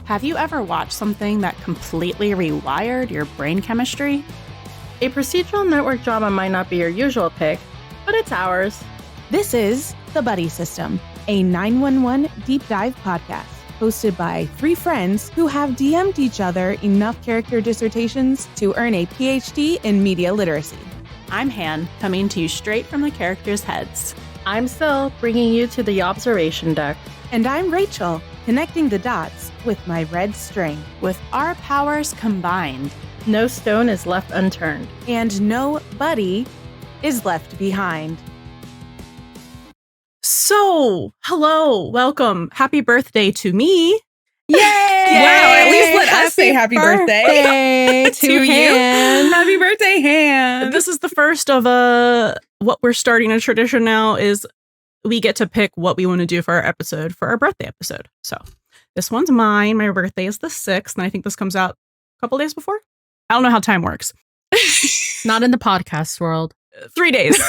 Have you ever watched something that completely rewired your brain chemistry? A procedural network drama might not be your usual pick, but it's ours. This is The Buddie System, a 911 deep dive podcast hosted by three friends who have DM'd each other enough character dissertations to earn a PhD in media literacy. I'm Han, coming to you straight from the characters' heads. I'm Sil, bringing you to the observation deck. And I'm Rachel, connecting the dots with my red string. With our powers combined, No stone is left unturned. And no buddy is left behind. So, hello, welcome, happy birthday to me. Yay! Wow, at least let us say happy birthday to you. Happy birthday, Han. This is the first of what we're starting a tradition now is we get to pick what we want to do for our birthday episode. So this one's mine. My birthday is the 6th, and I think this comes out a couple days before. I don't know how time works. Not in the podcast world. 3 days.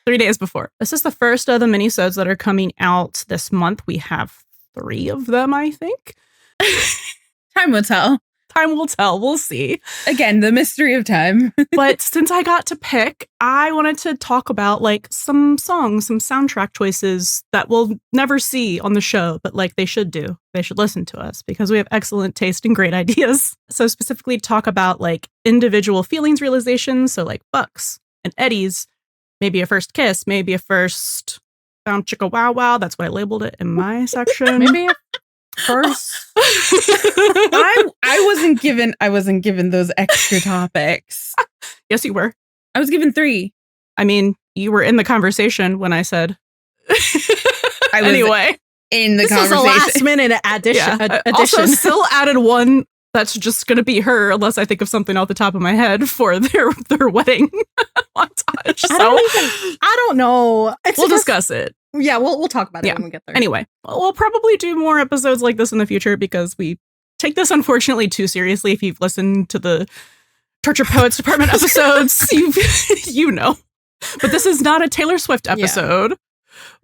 3 days before. This is the first of the mini-sodes that are coming out this month. We have 3 of them, I think. Time will tell. Time will tell. We'll see. Again, the mystery of time. But since I got to pick, I wanted to talk about like some songs, some soundtrack choices that we'll never see on the show, but like they should do. They should listen to us because we have excellent taste and great ideas. So specifically talk about like individual feelings realizations. So like Bucks and Eddie's, maybe a first kiss, maybe a first Chicka wow wow. That's what I labeled it in my section. Maybe first. I wasn't given those extra topics. Yes, you were. I was given 3. I mean, you were in the conversation when I said. I was anyway, in the This conversation. is a last minute addition. I also still added one that's just going to be her, unless I think of something off the top of my head for their wedding montage. So I don't know. we'll discuss it. Yeah, we'll talk about it Yeah. when we get there. Anyway, we'll probably do more episodes like this in the future because we take this unfortunately too seriously. If you've listened to the Torture Poets Department episodes, you know. But this is not a Taylor Swift episode. Yeah.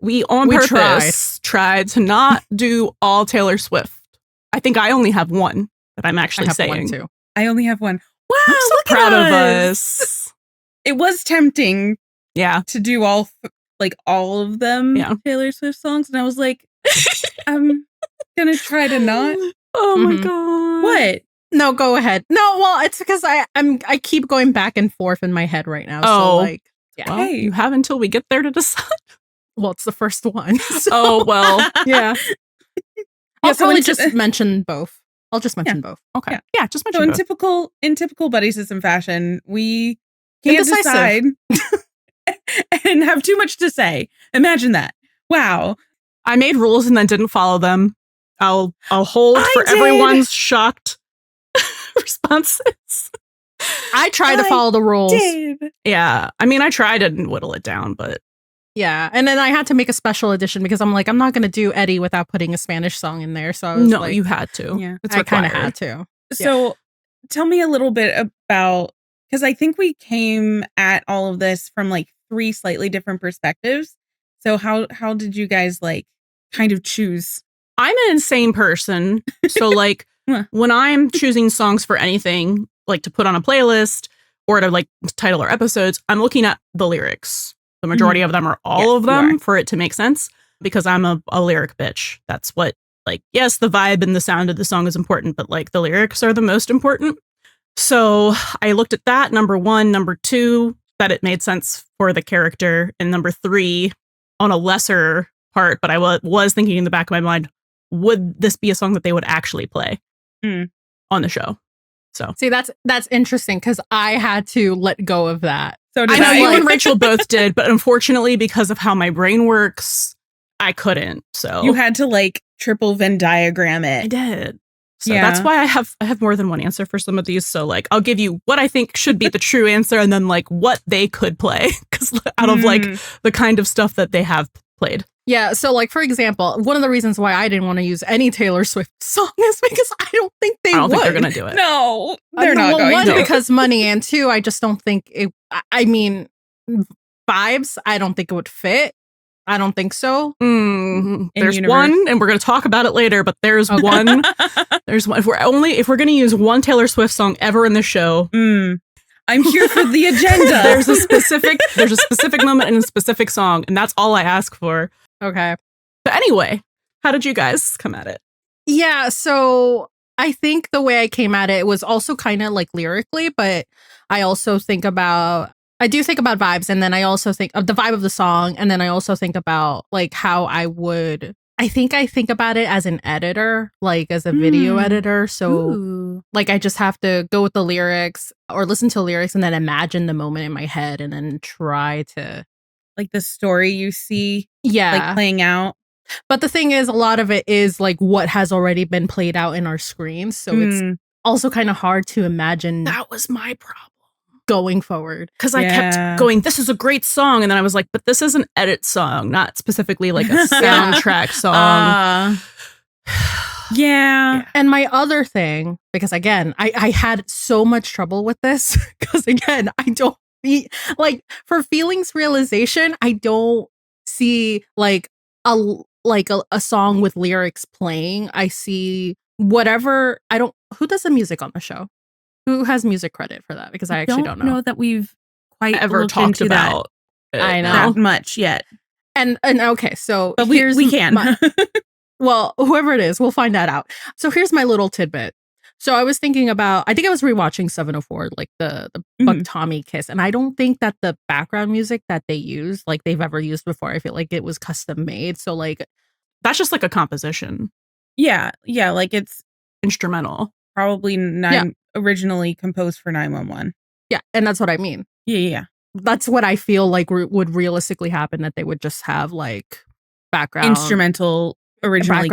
We on purpose tried to not do all Taylor Swift. I think I only have one that I'm actually saying. One too. I only have one. Wow, I'm so look proud at of us. us. It was tempting Yeah. to do all of them Taylor Swift songs, and I was like, I'm gonna try to not. Oh my god. What? No, go ahead. No, well, it's because I keep going back and forth in my head right now. Oh. So like, yeah. Well, you have until we get there to decide. Well, it's the first one. So. Oh well. Yeah. I'll so probably just mention both. I'll just mention both. Okay. Yeah, just mention So both. in typical Buddy System fashion, we can't decide and have too much to say. Imagine that. Wow. I made rules and then didn't follow them. I'll hold for everyone's shocked responses. I tried to follow the rules. Yeah. I mean, I tried to whittle it down, but Yeah. And then I had to make a special edition because I'm like, I'm not going to do Eddie without putting a Spanish song in there. So I was like, you had to. Yeah. It's I kind of required. had to. So tell me a little bit about, because I think we came at all of this from like 3 slightly different perspectives. So how did you guys like kind of choose? I'm an insane person. So like when I'm choosing songs for anything, like to put on a playlist or to like title our episodes, I'm looking at the lyrics. The majority of them are all of them for it to make sense because I'm a lyric bitch. That's what like, yes, the vibe and the sound of the song is important, but like the lyrics are the most important. So I looked at that, number 1, number 2, that it made sense for the character, and number 3 on a lesser part, but I was thinking in the back of my mind, would this be a song that they would actually play on the show? So See, that's interesting because I had to let go of that. So I know you and Rachel both did, but unfortunately, because of how my brain works, I couldn't. So you had to like triple Venn diagram it. I did. So that's why I have more than one answer for some of these. So like I'll give you what I think should be the true answer and then like what they could play because out of like the kind of stuff that they have played. Yeah. So like, for example, one of the reasons why I didn't want to use any Taylor Swift song is because I don't think I don't think they're going to do it. No, they're not going one, to. because money, and 2, I just don't think it, I mean, vibes, I don't think it would fit. I don't think so. There's universe. one, and we're going to talk about it later, but there's one. There's one. If we're going to use one Taylor Swift song ever in the show, I'm here for the agenda. there's a specific moment in a specific song, and that's all I ask for. Okay. But anyway, how did you guys come at it? Yeah, so I think the way I came at it was also kind of like lyrically, but I also think about vibes, and then I also think of the vibe of the song, and then I also think about like how I think about it as an editor, like as a video editor. So like I just have to go with the lyrics or listen to lyrics and then imagine the moment in my head and then try to like the story you see like playing out. But the thing is, a lot of it is like what has already been played out in our screens. So it's also kind of hard to imagine. That was my problem going forward. Because I kept going, this is a great song. And then I was like, but this is an edit song, not specifically like a soundtrack song. Yeah. And my other thing, because again, I had so much trouble with this because again, I don't like for feelings realization, I don't see like a song with lyrics playing. I see whatever. Who does the music on the show? Who has music credit for that? Because I actually don't know that we've quite ever talked about that. I know that much yet. And okay, so but we can. Well, whoever it is, we'll find that out. So here's my little tidbit. So I was thinking about, I think I was rewatching 704, like the Buck Tommy Kiss. And I don't think that the background music that they use, like they've ever used before, I feel like it was custom made. So like, that's just like a composition. Yeah. Yeah. Like it's instrumental. Probably originally composed for 911. Yeah. And that's what I mean. Yeah. That's what I feel like would realistically happen, that they would just have like background instrumental originally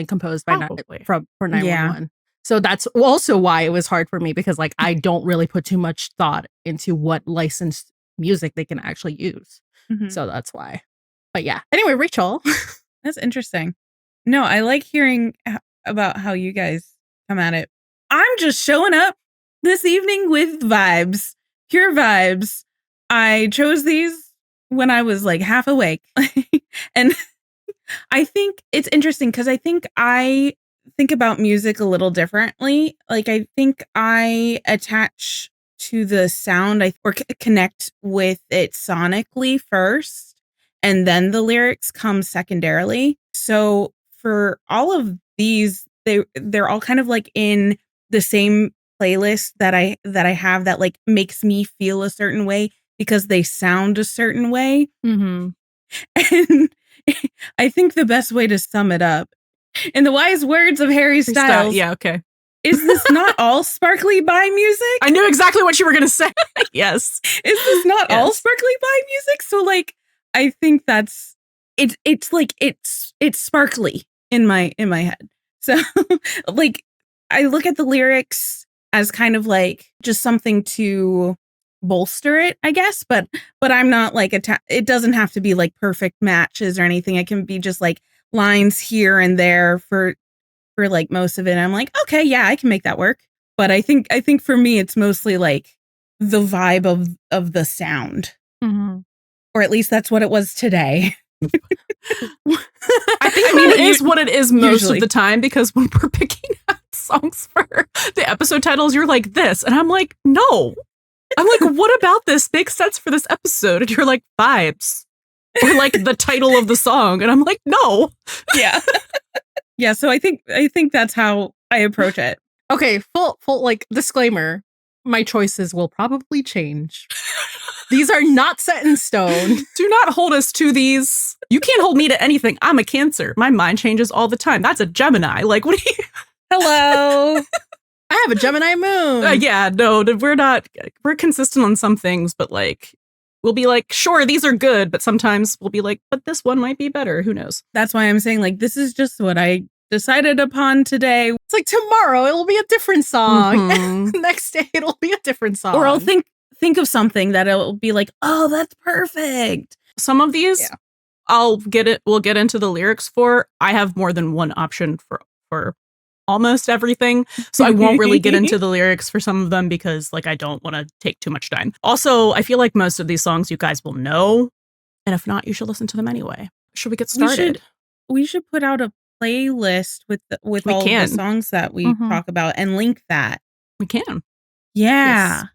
composed by for 911. Yeah. So that's also why it was hard for me, because like I don't really put too much thought into what licensed music they can actually use. So that's why. But yeah. Anyway, Rachel. That's interesting. No, I like hearing about how you guys come at it. I'm just showing up this evening with vibes. Pure vibes. I chose these when I was like half awake. And I think it's interesting because I think about music a little differently. Like I think I attach to the sound or connect with it sonically first, and then the lyrics come secondarily. So for all of these, they're all kind of like in the same playlist that I have that like makes me feel a certain way because they sound a certain way. And I think the best way to sum it up, in the wise words of Harry Styles, is this not all sparkly by music? I knew exactly what you were gonna say. Yes. Is this not all sparkly by music? So like I think that's it's like it's sparkly in my head. So like I look at the lyrics as kind of like just something to bolster it, I guess, but I'm not like it doesn't have to be like perfect matches or anything. It can be just like lines here and there for like most of it. I'm like, okay, yeah, I can make that work. But I think for me it's mostly like the vibe of the sound. Or at least that's what it was today. I think it is what it is most of the time, because when we're picking out songs for the episode titles, you're like this, and I'm like, no. I'm like, what about this makes sense for this episode? And you're like, vibes, or like the title of the song, and I'm like, no. Yeah. Yeah. So I think that's how I approach it. Okay, full like disclaimer. My choices will probably change. These are not set in stone. Do not hold us to these. You can't hold me to anything. I'm a Cancer. My mind changes all the time. That's a Gemini. Like, what are you? Hello. I have a Gemini moon. Yeah, no, we're not. We're consistent on some things, but like, we'll be like, sure, these are good, but sometimes we'll be like, but this one might be better. Who knows? That's why I'm saying like, this is just what I decided upon today. It's like tomorrow it'll be a different song. Next day it'll be a different song. Or I'll think of something that it'll be like, oh, that's perfect. Some of these, we'll get into the lyrics for. I have more than one option for almost everything. So I won't really get into the lyrics for some of them because like I don't want to take too much time. Also, I feel like most of these songs you guys will know. And if not, you should listen to them anyway. Should we get started? We should put out a playlist with all of the songs that we talk about and link that. We can. Yeah. Yes.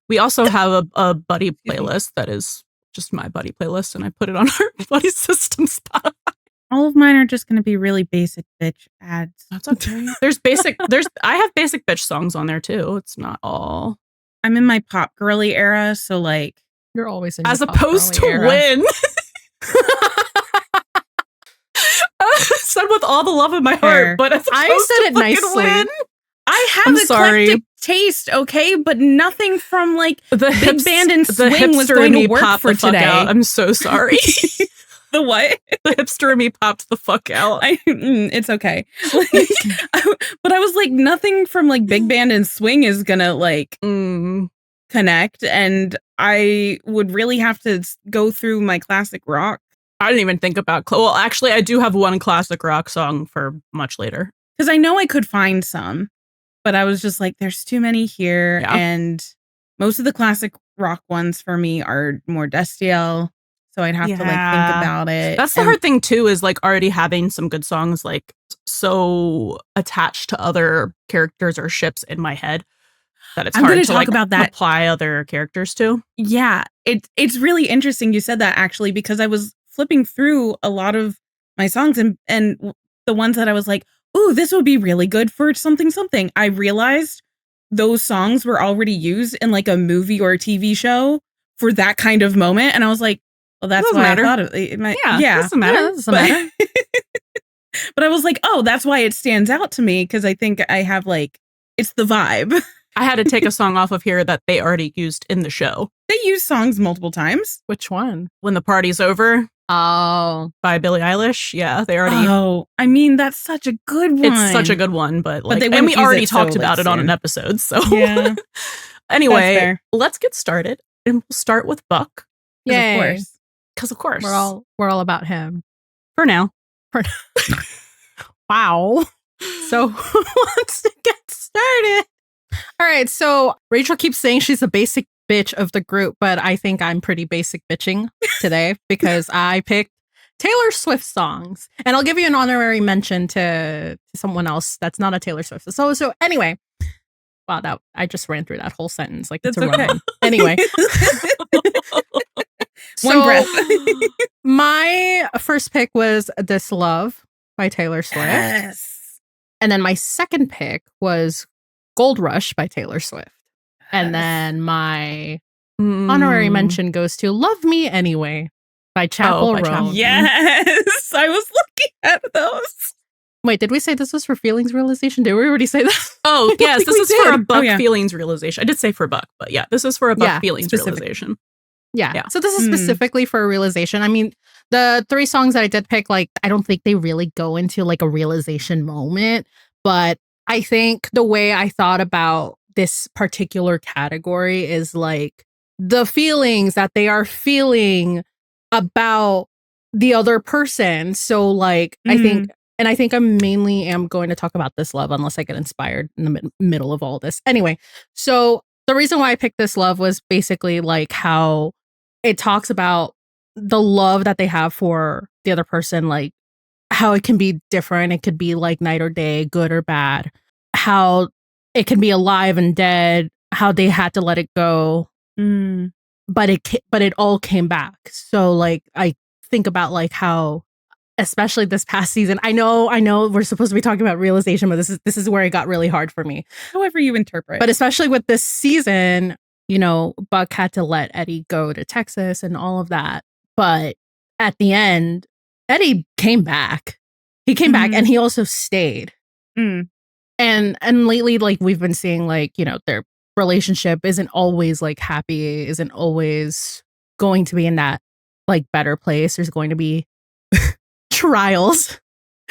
We also have a buddy playlist that is just my buddy playlist, and I put it on our buddy system Spotify. All of mine are just going to be really basic bitch ads. That's okay. I have basic bitch songs on there too. It's not all. I'm in my pop girly era, so like you're always in as opposed to era. Win. Said with all the love in my heart, but as I said it nicely. Win, I have eclectic taste, okay, but nothing from like the big band and swing was going to work for today. I'm so sorry. The what? The hipster in me popped the fuck out. It's okay. Like, but I was like, nothing from like big band and swing is gonna like connect, and I would really have to go through my classic rock. I didn't even think about. Well, actually, I do have one classic rock song for much later because I know I could find some, but I was just like, there's too many here, and most of the classic rock ones for me are more Destiel. So I'd have to like think about it. That's the hard thing too, is like already having some good songs like so attached to other characters or ships in my head that it's hard to talk about that. Apply other characters to. Yeah, it's really interesting you said that actually, because I was flipping through a lot of my songs and the ones that I was like, ooh, this would be really good for something. I realized those songs were already used in like a movie or a TV show for that kind of moment, and I was like, well, that's why I thought it might. Yeah, doesn't matter. Doesn't matter. But I was like, oh, that's why it stands out to me, because I think I have like, it's the vibe. I had to take a song off of here that they already used in the show. They use songs multiple times. Which one? When the Party's Over. Oh, by Billie Eilish. Yeah, they already. Oh, I mean, that's such a good one. It's such a good one, but like, and we already talked about it on an episode. So yeah. Anyway, let's get started, and we'll start with Buck. Yeah, of course. Because of course, we're all about him for now. Wow. So who wants to get started? All right. So Rachel keeps saying she's a basic bitch of the group, but I think I'm pretty basic bitching today because I picked Taylor Swift songs, and I'll give you an honorary mention to someone else that's not a Taylor Swift. So anyway, wow, that I just ran through that whole sentence like it's a run. Anyway. One breath. My first pick was This Love by Taylor Swift. Yes. And then my second pick was Gold Rush by Taylor Swift. Yes. And then my honorary mention goes to Love Me Anyway by Chappell Roan. Yes. I was looking at those. Wait, did we say this was for feelings realization? Did we already say that? Oh, yes. This is for a Buck feelings realization. I did say for Buck, but yeah, this is for a Buck feelings realization. Yeah. So this is specifically for a realization. I mean, the three songs that I did pick, like, I don't think they really go into like a realization moment, but I think the way I thought about this particular category is like the feelings that they are feeling about the other person. So like, I think I mainly am going to talk about This Love unless I get inspired in the middle of all this. Anyway, so the reason why I picked This Love was basically like how it talks about the love that they have for the other person, like how it can be different. It could be like night or day, good or bad, how it can be alive and dead, how they had to let it go. But it all came back. So like, I think about like how, especially this past season, I know we're supposed to be talking about realization, but this is where it got really hard for me. However you interpret. But especially with this season, you know, Buck had to let Eddie go to Texas and all of that. But at the end, Eddie came back. He came back and he also stayed. And lately, like, we've been seeing, like, you know, their relationship isn't always like happy, isn't always going to be in that like better place. There's going to be trials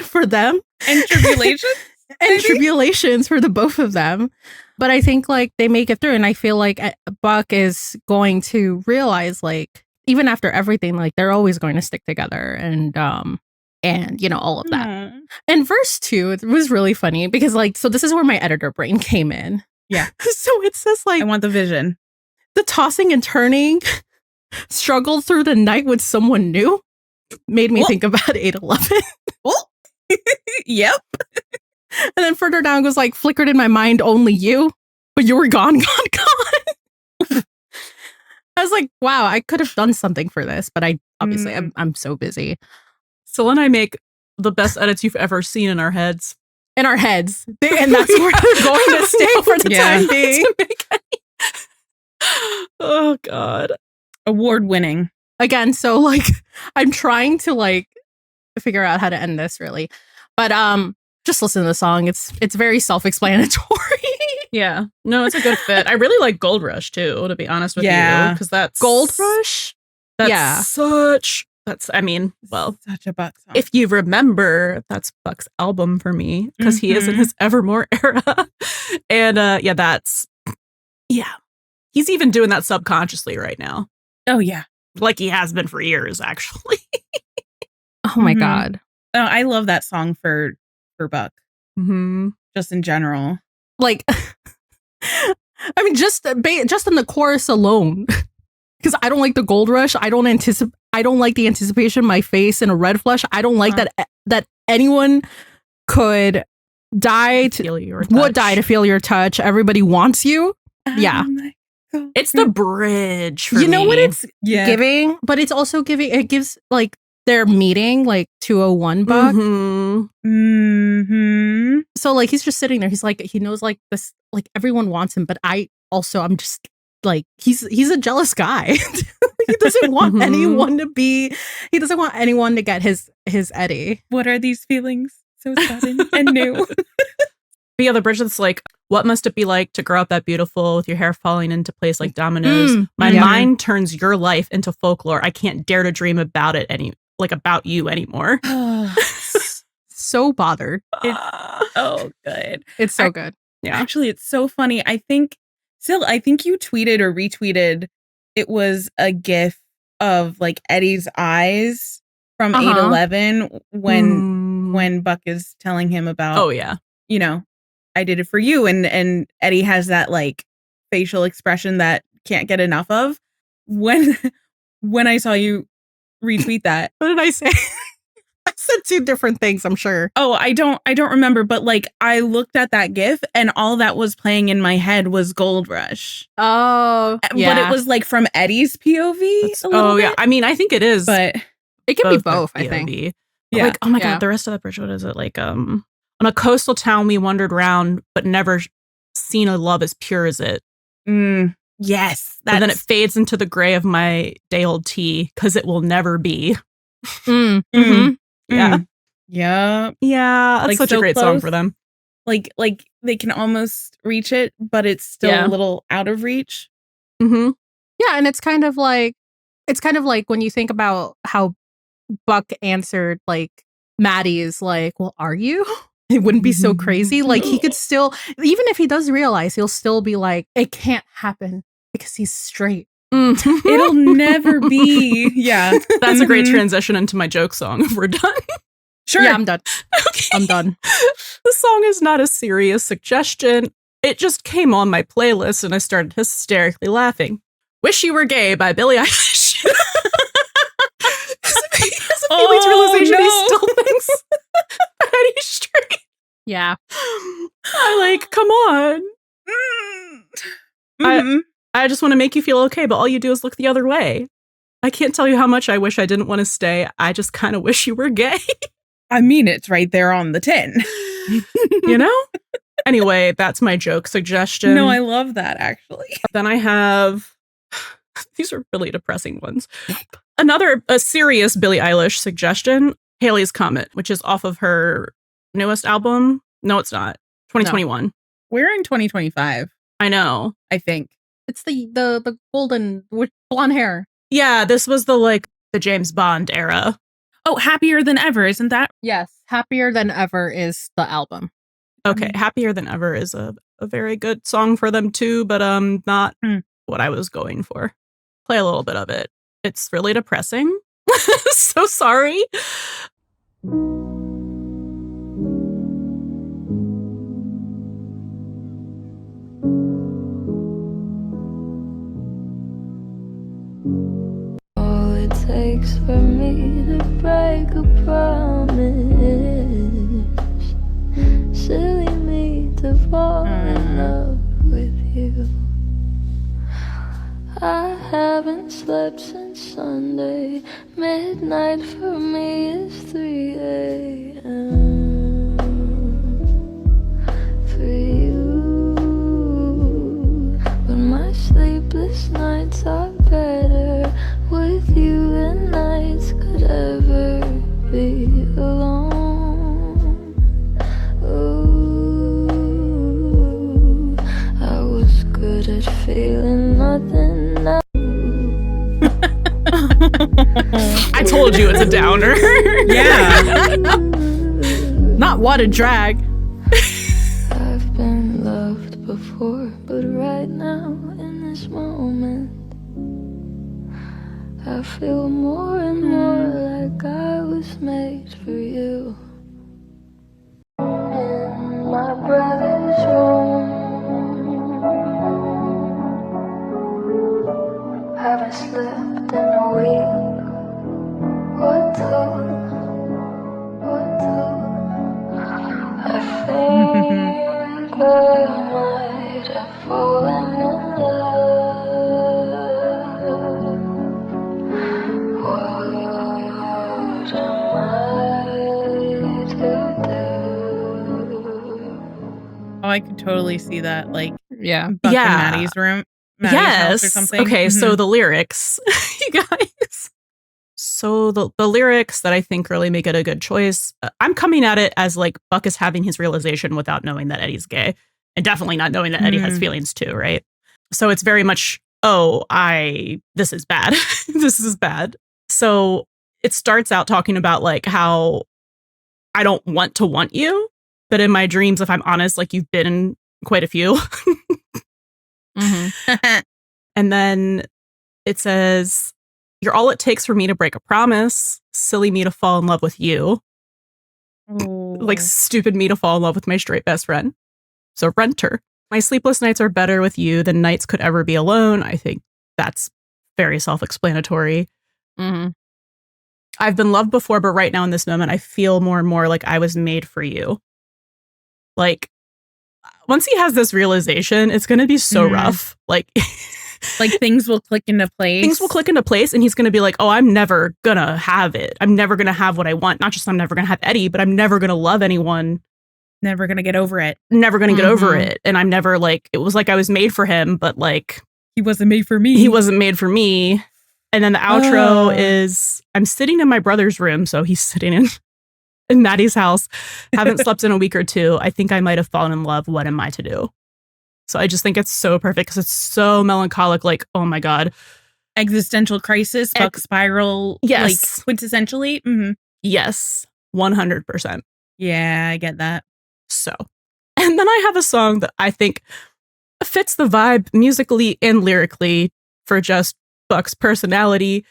for them and tribulations and tribulations for the both of them. But I think like they make it through, and I feel like Buck is going to realize, like, even after everything, like they're always going to stick together, and you know, all of that. And verse 2, it was really funny because like, so this is where my editor brain came in. Yeah. So it says like, I want the vision. The tossing and turning struggle through the night with someone new made me think about 8/11. Yep. And then further down goes like, flickered in my mind, only you, but you were gone, gone, gone. I was like, wow, I could have done something for this, but I obviously I'm so busy. Syl and I make the best edits you've ever seen in our heads. In our heads. And that's where they're going to stay for the time being. Oh, God. Award winning. Again, so like I'm trying to like figure out how to end this really. But just listen to the song. It's very self-explanatory. Yeah. No, it's a good fit. I really like Gold Rush too, to be honest with you. Because that's Gold Rush? That's such I mean, well, such a Buck song. if you remember, that's Buck's album for me because he is in his Evermore era. And he's even doing that subconsciously right now. Oh, yeah. Like he has been for years, actually. Oh my God. Oh, I love that song for Buck. Mm-hmm. Just in general. Like, I mean, just in the chorus alone, because I don't like the Gold Rush. I don't like the anticipation, my face in a red flush. I don't like that anyone could die would die to feel your touch. Everybody wants you. Yeah. It's the bridge for you know me. what it's giving, but it's also giving, it gives like their meeting like 201 Buck. So like he's just sitting there. He's like, he knows like this, like everyone wants him, but I'm just like, he's a jealous guy. He doesn't want anyone to get his Eddie. What are these feelings? So sudden and new. But yeah, the bridge that's like, what must it be like to grow up that beautiful with your hair falling into place like dominoes? My mind turns your life into folklore. I can't dare to dream about it about you anymore. So bothered. It's so good. It's so good. Yeah. Actually, it's so funny. I think you tweeted or retweeted, it was a GIF of like Eddie's eyes from 8/11 when Buck is telling him about, you know, I did it for you. And Eddie has that like facial expression that can't get enough of. When I saw you retweet that. What did I say? I said two different things, I'm sure. Oh, I don't remember, but like I looked at that GIF and all that was playing in my head was Gold Rush. Oh, yeah. But it was like from Eddie's POV. Yeah. I mean, I think it is, but it can be both. I think. Yeah. Like, oh my God, the rest of that bridge. What is it like? On a coastal town we wandered round, but never seen a love as pure as it. Yes. And then it fades into the gray of my day old tea because it will never be. Yeah. Yeah. Yeah. That's like such a great song for them. Like they can almost reach it, but it's still a little out of reach. Yeah. And it's kind of like when you think about how Buck answered like Maddie's like, well, are you? It wouldn't be so crazy. Like he could still, even if he does realize, he'll still be like, it can't happen because he's straight. It'll never be. Yeah. That's a great transition into my joke song. If we're done. Sure. Yeah, I'm done. Okay. I'm done. The song is not a serious suggestion. It just came on my playlist and I started hysterically laughing. Wish You Were Gay by Billie Eilish. Because of Haley's realization he still thinks that he's straight. Yeah. Come on. I just want to make you feel okay, but all you do is look the other way. I can't tell you how much I wish I didn't want to stay. I just kind of wish you were gay. I mean, it's right there on the tin. You know? Anyway, that's my joke suggestion. No, I love that, actually. Then I have... These are really depressing ones. A serious Billie Eilish suggestion, Haley's Comet, which is off of her newest album. No, it's not. 2021. No. We're in 2025. I know. I think. It's the golden with blonde hair. Yeah, this was the James Bond era. Oh, Happier Than Ever, isn't that? Yes, Happier Than Ever is the album. Okay, Happier Than Ever is a very good song for them too, but not what I was going for. Play a little bit of it. It's really depressing. So sorry. to fall in love with you. I haven't slept since Sunday. Midnight for me is 3 a.m. for you. But my sleepless nights are better with you than nights could ever be alone. Ooh, I was good at feeling nothing now. I told you it's a downer. Yeah. Not what a drag. I've been loved before, but right now in this moment I feel more and more like I was made for you. In my brother's room, haven't slept in a week or two. I think I might have fallen in love. What am I to do? Oh, I could totally see that, like Yeah. Buck Yeah. in Maddie's room. Maddie's house or Yes. something. Okay, so Mhm. the lyrics, you guys. So the lyrics that I think really make it a good choice. I'm coming at it as like Buck is having his realization without knowing that Eddie's gay, and definitely not knowing that Eddie has feelings too, right? So it's very much, this is bad. This is bad. So it starts out talking about like how I don't want to want you, but in my dreams, if I'm honest, like you've been in quite a few. And then it says, "You're all it takes for me to break a promise. Silly me to fall in love with you. Like stupid me to fall in love with my straight best friend. So renter. My sleepless nights are better with you than nights could ever be alone." I think that's very self-explanatory. "I've been loved before, but right now in this moment, I feel more and more like I was made for you." Like, once he has this realization, it's going to be so rough. Like things will click into place. Things will click into place, and he's going to be like, oh, I'm never going to have it. I'm never going to have what I want. Not just I'm never going to have Eddie, but I'm never going to love anyone. Never gonna get over it. Never going to get over it. And I'm never like, it was like I was made for him, but like He wasn't made for me. he wasn't made for me. And then the outro is, I'm sitting in my brother's room. So he's sitting in Maddie's house. Haven't slept in a week or two. I think I might have fallen in love. What am I to do? So I just think it's so perfect because it's so melancholic. Like, oh my God. Existential crisis, Buck spiral. Yes. Like quintessentially. Mm-hmm. Yes. 100%. Yeah, I get that. So, and then I have a song that I think fits the vibe musically and lyrically for just Buck's personality.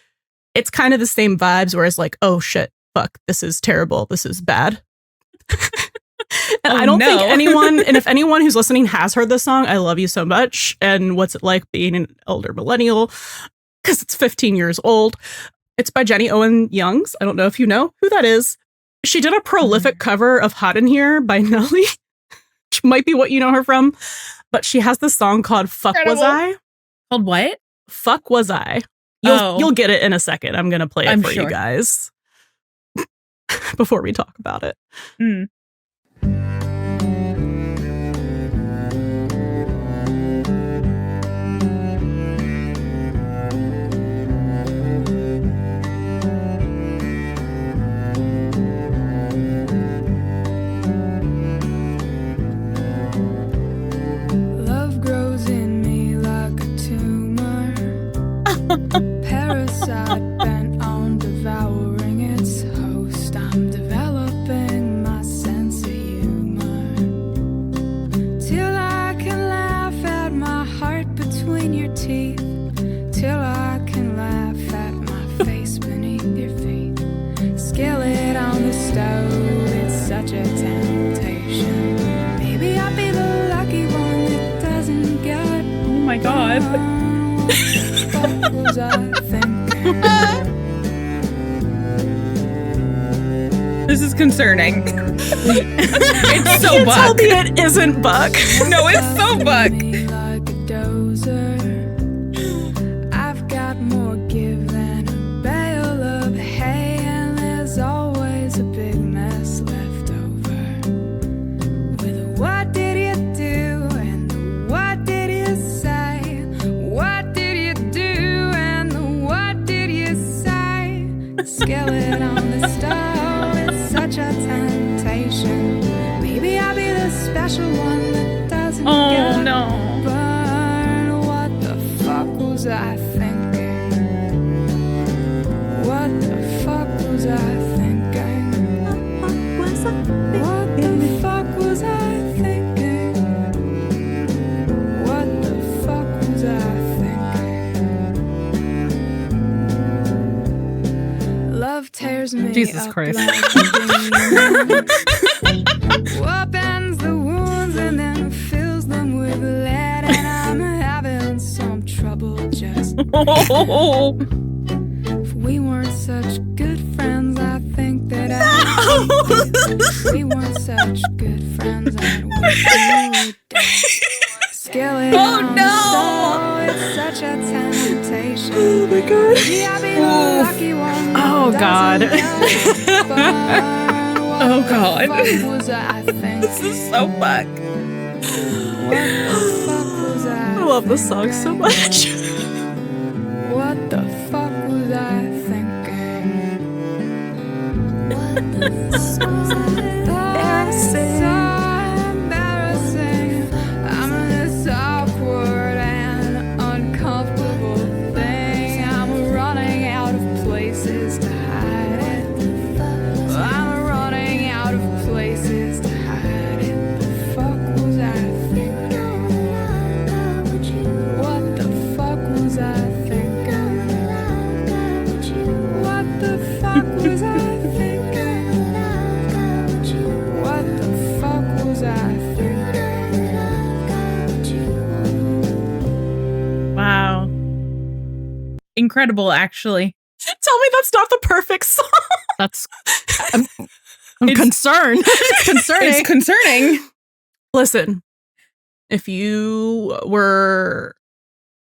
It's kind of the same vibes where it's like, oh shit, Buck, this is terrible. This is bad. And I don't think anyone, and if anyone who's listening has heard this song, I love you so much. And what's it like being an elder millennial? Because it's 15 years old. It's by Jenny Owen Youngs. I don't know if you know who that is. She did a prolific cover of Hot in Here by Nelly, which might be what you know her from. But she has this song called Fuck Was I? Called what? Fuck Was I? You'll get it in a second. I'm going to play it for you guys before we talk about it. Mm. Parasite bent on devouring its host. I'm developing my sense of humor till I can laugh at my heart between your teeth, till I can laugh at my face beneath your feet. Skillet on the stove, it's such a temptation. Maybe I'll be the lucky one that doesn't get. Oh my God. What was I thinking? This is concerning. It's so Can't tell Buck. me it isn't Buck. No, it's so Buck. Like a dozer. I've got more give than a bale of hay, and there's always a big mess left over. With what did you do and what did you say? What did you do and what did you say? Skillet on the stove, it's such a temptation. Maybe I'll be the special one that doesn't Oh get no. burn. What the fuck was I thinking? What the fuck was I thinking? What the fuck was I thinking? What the fuck was I thinking? Love tears me Jesus up Christ. like a demon. Opens the wounds and then fills them with lead, and I'm having some trouble just. If we weren't such good friends, I think that if we weren't such good friends, I'd wish you would die. Skillet on the stove, it's such a temptation. Oh my god. Maybe I'll be the lucky one. Oh, God. Oh God. What the fuck was I thinking? This is so Buck. What the fuck was I I love this song so much. What the fuck was I thinking? What the fuck was I thinking? So embarrassing. I'm this awkward and uncomfortable thing. I'm running out of places to hide it. I'm running out of places to hide it. The fuck was I thinking? What the fuck was I thinking? What the fuck was I thinking? What the fuck was I thinking? Wow. Incredible, actually. Tell me that's not the perfect song. That's. I'm It's- concerned. It's concerning. It's concerning. Listen, if you were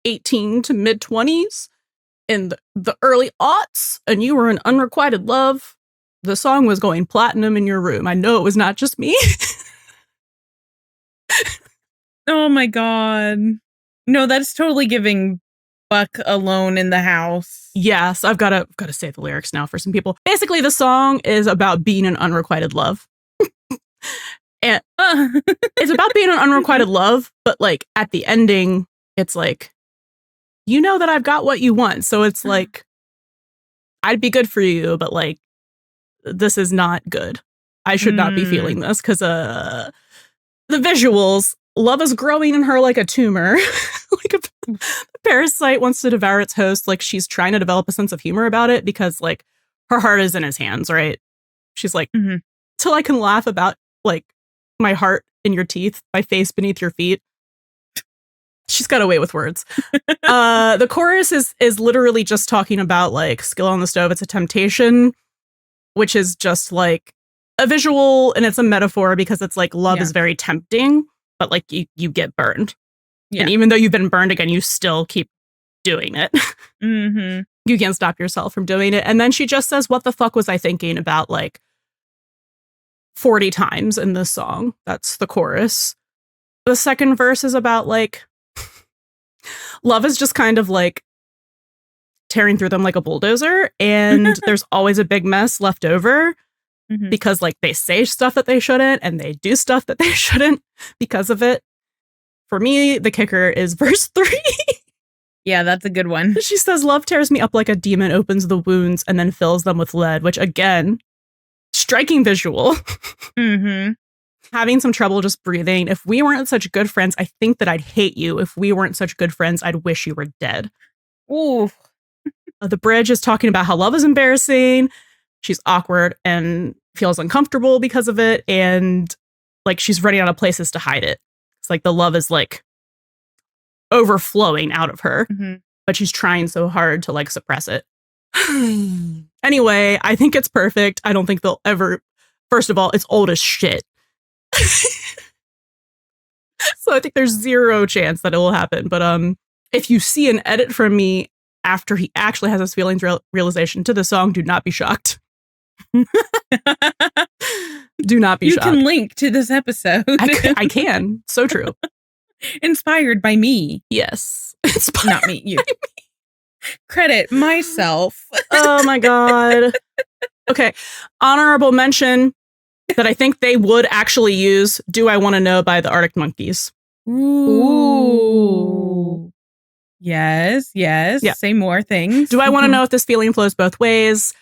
18 to mid 20s in the early aughts and you were in unrequited love, the song was going platinum in your room. I know it was not just me. Oh my god. No, that's totally giving Buck alone in the house. Yes, I've got to say the lyrics now for some people. Basically, the song is about being in unrequited love. And it's about being in unrequited love, but like at the ending, it's like, you know that I've got what you want. So it's like, I'd be good for you, but like, this is not good. I should not be feeling this because the visuals, love is growing in her like a tumor. Like a parasite wants to devour its host. Like she's trying to develop a sense of humor about it because like her heart is in his hands, right? She's like, till I can laugh about like my heart in your teeth, my face beneath your feet. She's got away with words. The chorus is literally just talking about like skill on the stove. It's a temptation, which is just like a visual and it's a metaphor because it's like love is very tempting, but like you get burned. Yeah. And even though you've been burned again, you still keep doing it. You can't stop yourself from doing it. And then she just says, what the fuck was I thinking about like 40 times in this song? That's the chorus. The second verse is about like, love is just kind of like tearing through them like a bulldozer. And there's always a big mess left over because like they say stuff that they shouldn't and they do stuff that they shouldn't because of it. For me, the kicker is verse 3. Yeah, that's a good one. She says, love tears me up like a demon, opens the wounds, and then fills them with lead, which again, striking visual. Having some trouble just breathing. If we weren't such good friends, I think that I'd hate you. If we weren't such good friends, I'd wish you were dead. Ooh. The bridge is talking about how love is embarrassing. She's awkward and feels uncomfortable because of it. And like she's running out of places to hide it. It's like the love is like overflowing out of her, but she's trying so hard to like suppress it. Anyway, I think it's perfect. I don't think they'll ever First of all, it's old as shit. So I think there's zero chance that it will happen. But if you see an edit from me after he actually has his feelings realization to the song, do not be shocked. Do not be shocked. You can link to this episode. I can. So true. Inspired by me. Yes. Not me. You. Credit myself. Oh my God. Okay. Honorable mention that I think they would actually use Do I Want to Know by the Arctic Monkeys. Ooh. Yes. Yeah. Say more things. Do I want to know if this feeling flows both ways?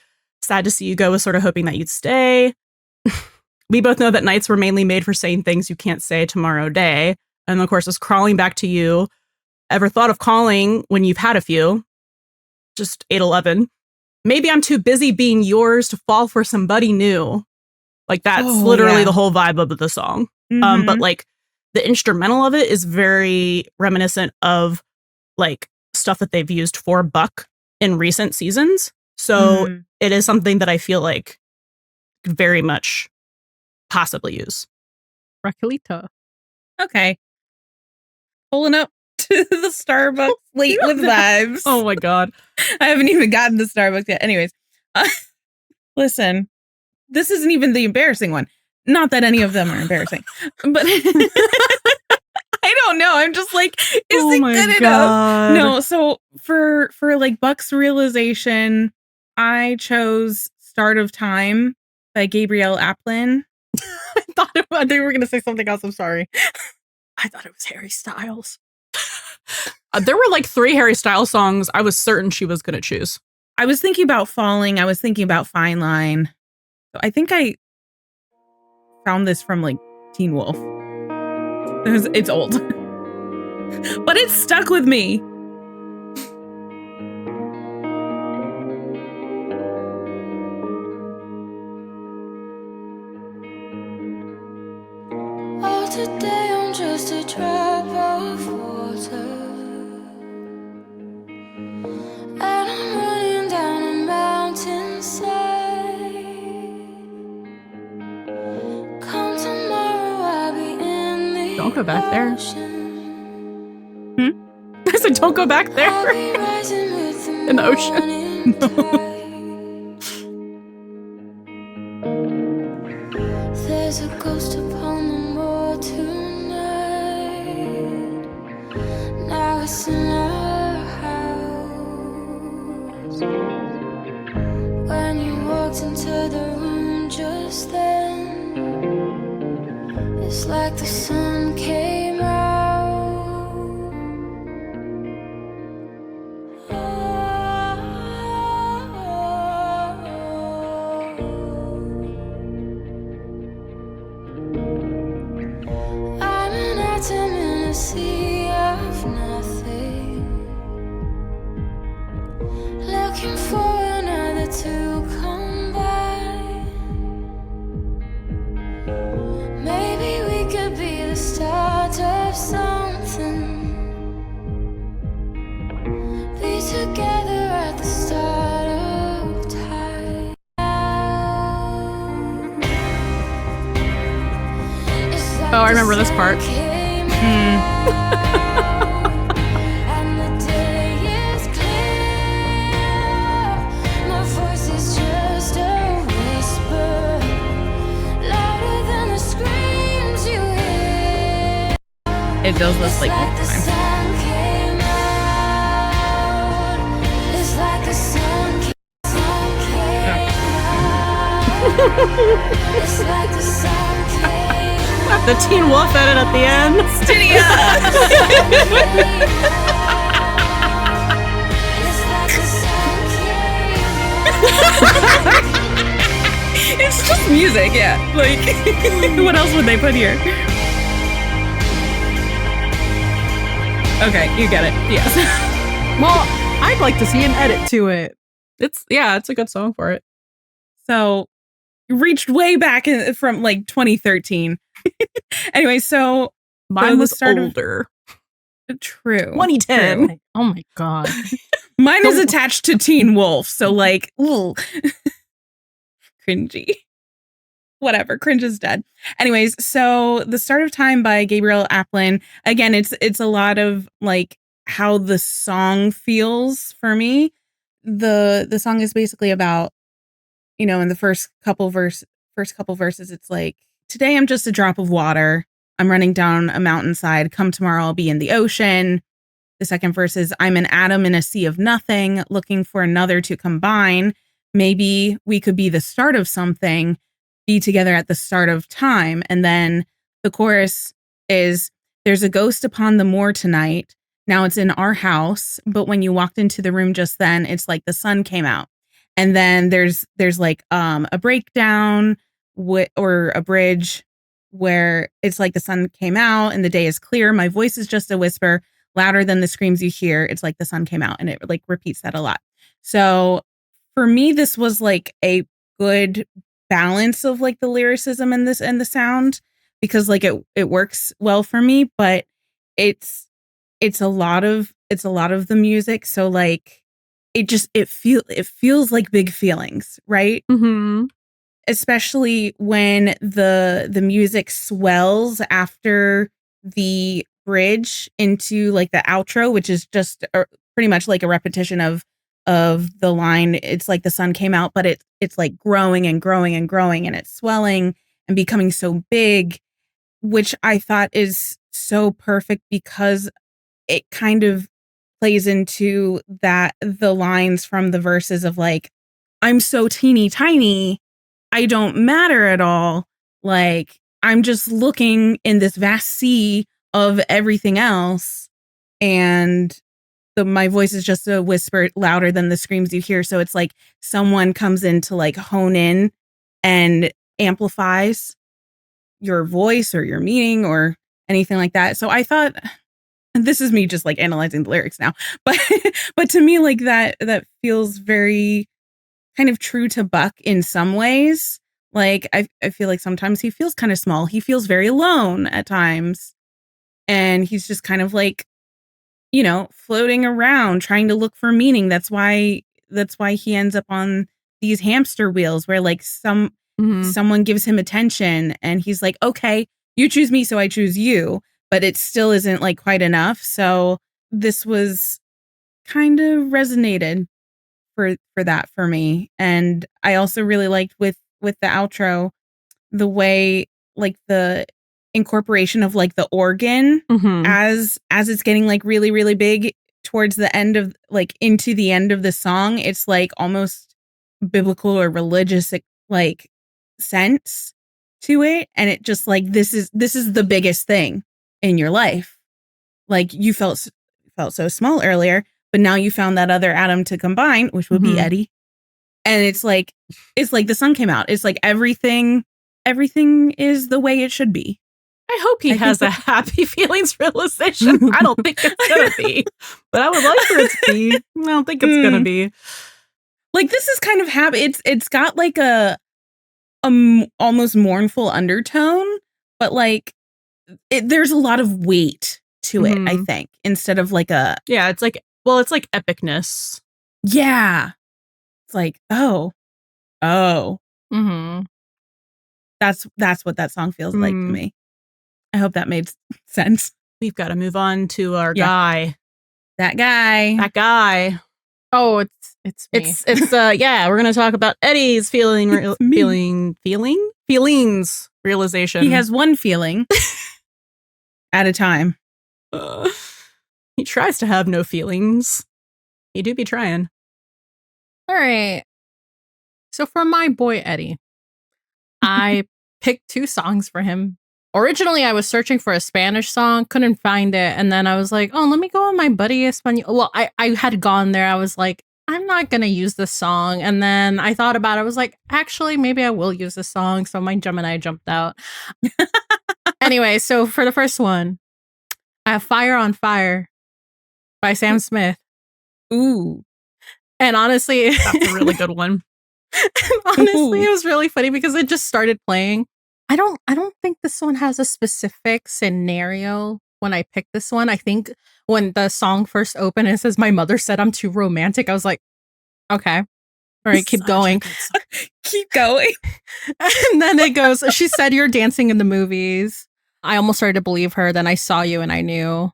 Sad to see you go, was sort of hoping that you'd stay. We both know that nights were mainly made for saying things you can't say tomorrow day. And of course, is crawling back to you. Ever thought of calling when you've had a few? Just 8-11. Maybe I'm too busy being yours to fall for somebody new. Like that's literally the whole vibe of the song. Mm-hmm. But like the instrumental of it is very reminiscent of like stuff that they've used for Buck in recent seasons. So it is something that I feel like could very much possibly use. Raquelita. Okay. Pulling up to the Starbucks late with vibes. Oh my God. I haven't even gotten to Starbucks yet. Anyways, listen, this isn't even the embarrassing one. Not that any of them are embarrassing, but I don't know. I'm just like, is it good enough? No. So for like Buck's realization, I chose Start of Time by Gabrielle Aplin. I thought you were going to say something else. I'm sorry. I thought it was Harry Styles. There were like 3 Harry Styles songs I was certain she was going to choose. I was thinking about Falling. I was thinking about Fine Line. So I think I found this from like Teen Wolf. It's old. But it stuck with me. Oh, today I'm just a drop of water, and I'm running down a mountainside. Come tomorrow, I'll be in the Don't go back there. ocean. I said, don't go back I'll there. be rising with the In the ocean. morning tide. There's a ghost upon the moor tonight. Now it's in our house. When you walked into the room just then, it's like the sun came out. I'm an atom in a sea of nothing, looking for another to come by. Maybe we could be the start of something, be together at the start of time. Oh, I remember this part. And the day is clear. My voice is just a whisper, louder than the screams you hear. It does this like all Like the the time. sun came out. It's like the sun came out. It's like the sun came out. The Teen Wolf edit at the end. It's like the sun came out. It's just music, yeah. Like, what else would they put here? Okay, you get it. Yes. Well, I'd like to see an edit to it. It's a good song for it. So, reached way back from like 2013. Anyway, so Mine the was start of- older. True. 2010. Oh my God. Mine is attached to Teen Wolf, so like, ugh. Cringy. whatever. Cringe is dead. Anyways, so The Start of Time by Gabriel Aplin. Again, it's a lot of like how the song feels for me. The song is basically about, you know, in the first couple verses, it's like, today I'm just a drop of water. I'm running down a mountainside. Come tomorrow, I'll be in the ocean. The second verse is, I'm an atom in a sea of nothing, looking for another to combine. Maybe we could be the start of something, be together at the start of time. And then the chorus is, there's a ghost upon the moor tonight. Now it's in our house, but when you walked into the room just then, it's like the sun came out. And then there's like a breakdown or a bridge where it's like the sun came out and the day is clear. My voice is just a whisper, louder than the screams you hear. It's like the sun came out, and it like repeats that a lot. So for me, this was like a good balance of like the lyricism and the sound, because like it works well for me, but it's a lot of the music. So like it feels like big feelings, right? Mm-hmm. Especially when the music swells after the bridge into like the outro, which is just pretty much like a repetition of the line. It's like the sun came out, but it's like growing and growing and growing, and it's swelling and becoming so big, which I thought is so perfect because it kind of plays into that, the lines from the verses of like, I'm so teeny tiny, I don't matter at all. Like, I'm just looking in this vast sea of everything else, and my voice is just a whisper, louder than the screams you hear. So it's like someone comes in to like hone in and amplifies your voice or your meaning or anything like that. So I thought, and this is me just like analyzing the lyrics now, but to me, like that feels very kind of true to Buck in some ways. Like I feel like sometimes he feels kind of small. He feels very alone at times, and he's just kind of like, you know, floating around trying to look for meaning. That's why he ends up on these hamster wheels where like someone gives him attention and he's like, okay, you choose me, so I choose you, but it still isn't like quite enough. So this was kind of resonated for that for me. And I also really liked with the outro, the way like the incorporation of like the organ as it's getting like really, really big towards the end of like into the end of the song. It's like almost biblical or religious like sense to it. And it just like, this is the biggest thing in your life. Like you felt so small earlier, but now you found that other atom to combine, which would be Eddie. And it's like the sun came out. It's like everything is the way it should be. I hope he has a happy feelings realization. I don't think it's gonna be, but I would like for it to be. I don't think it's gonna be. Like this is kind of happy. It's got like a almost mournful undertone, but like there's a lot of weight to it. I think instead of like it's like epicness. Yeah, it's like that's what that song feels like to me. I hope that made sense. We've got to move on to our guy. That guy. Oh, it's me. It's we're gonna talk about Eddie's feelings realization. He has one feeling at a time. He tries to have no feelings. He do be trying. All right. So for my boy Eddie, I picked 2 songs for him. Originally, I was searching for a Spanish song, couldn't find it. And then I was like, oh, let me go on my Buddie Espanol. Well, I had gone there. I was like, I'm not going to use this song. And then I thought about it. I was like, actually, maybe I will use this song. So my Gemini jumped out. Anyway, so for the first one, I have Fire on Fire by Sam Smith. Ooh. And honestly, that's a really good one. Honestly, it was really funny because it just started playing. I don't think this one has a specific scenario when I picked this one. I think when the song first opened, it says, my mother said I'm too romantic. I was like, okay. All right, keep going. Keep going. And then it goes, she said you're dancing in the movies. I almost started to believe her. Then I saw you and I knew.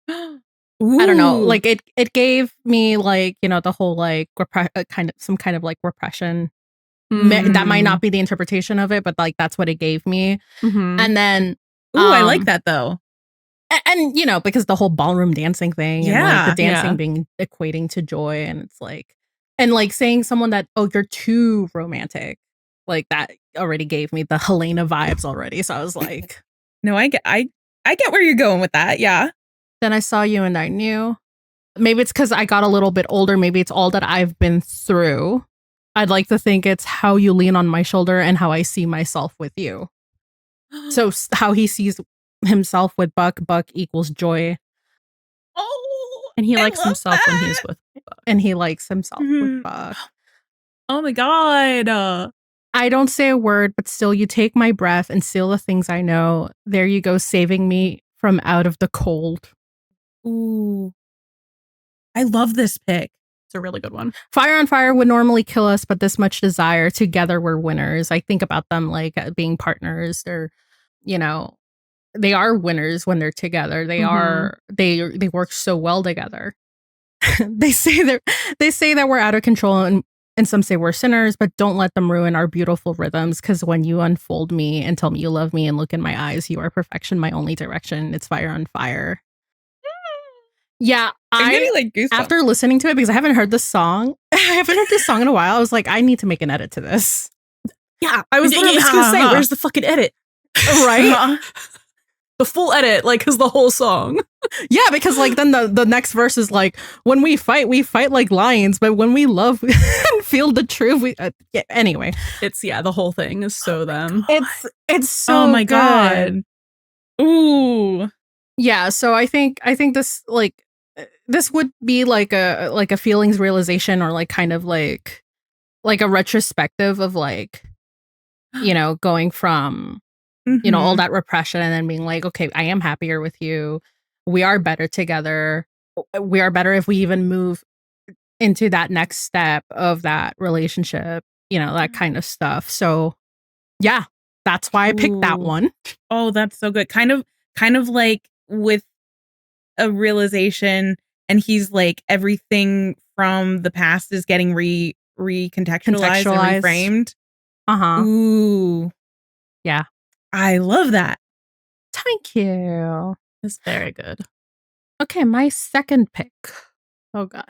I don't know. Ooh. Like it gave me like, the whole like some kind of like repression. That might not be the interpretation of it, but like that's what it gave me. Mhm. And then Ooh, I like that though. and because the whole ballroom dancing thing and like Yeah, the dancing yeah. being equating to joy, and it's like, and like saying someone that, oh, you're too romantic, like that already gave me the Helena vibes already. So I was like, No, I get where you're going with that. Yeah. then I saw you and I knew. Maybe it's because I got a little bit older. Maybe it's all that I've been through. I'd like to think it's how you lean on my shoulder and how I see myself with you. So how he sees himself with Buck equals joy. Oh, And he I likes love himself when he's that. with. And he likes himself Mhm. with Buck. Oh my God. I don't say a word, but still you take my breath and seal the things I know. There you go, saving me from out of the cold. Ooh. I love this pick. It's a really good one. Fire on fire would normally kill us, but this much desire. Together we're winners. I think about them like being partners. They're, they are winners when they're together. They are they work so well together. they say that we're out of control, and some say we're sinners, but don't let them ruin our beautiful rhythms, because when you unfold me and tell me you love me and look in my eyes, you are perfection, my only direction. It's fire on fire. Yeah, I'm getting like goosebumps. after listening to it, because I haven't heard this song. I haven't heard this song in a while. I was like, I need to make an edit to this. Yeah, I was literally just gonna say, where's the fucking edit? Right? The full edit, like, is the whole song. Yeah, because like then the next verse is like, when we fight like lions, but when we love and feel the truth, we yeah, anyway. It's the whole thing is so them. It's so Oh my good. God. Ooh. Yeah, so I think this like this would be like a feelings realization, or like kind of like a retrospective of like, going from all that repression and then being like, okay, I am happier with you. We are better together. We are better if we even move into that next step of that relationship, that kind of stuff. So yeah, that's why I picked that Ooh. one. Oh, that's so good. Kind of like with a realization, and he's like, everything from the past is getting recontextualized and reframed. Uh-huh. Ooh. Yeah. I love that. Thank you. It's very good. Okay, my second pick. Oh God.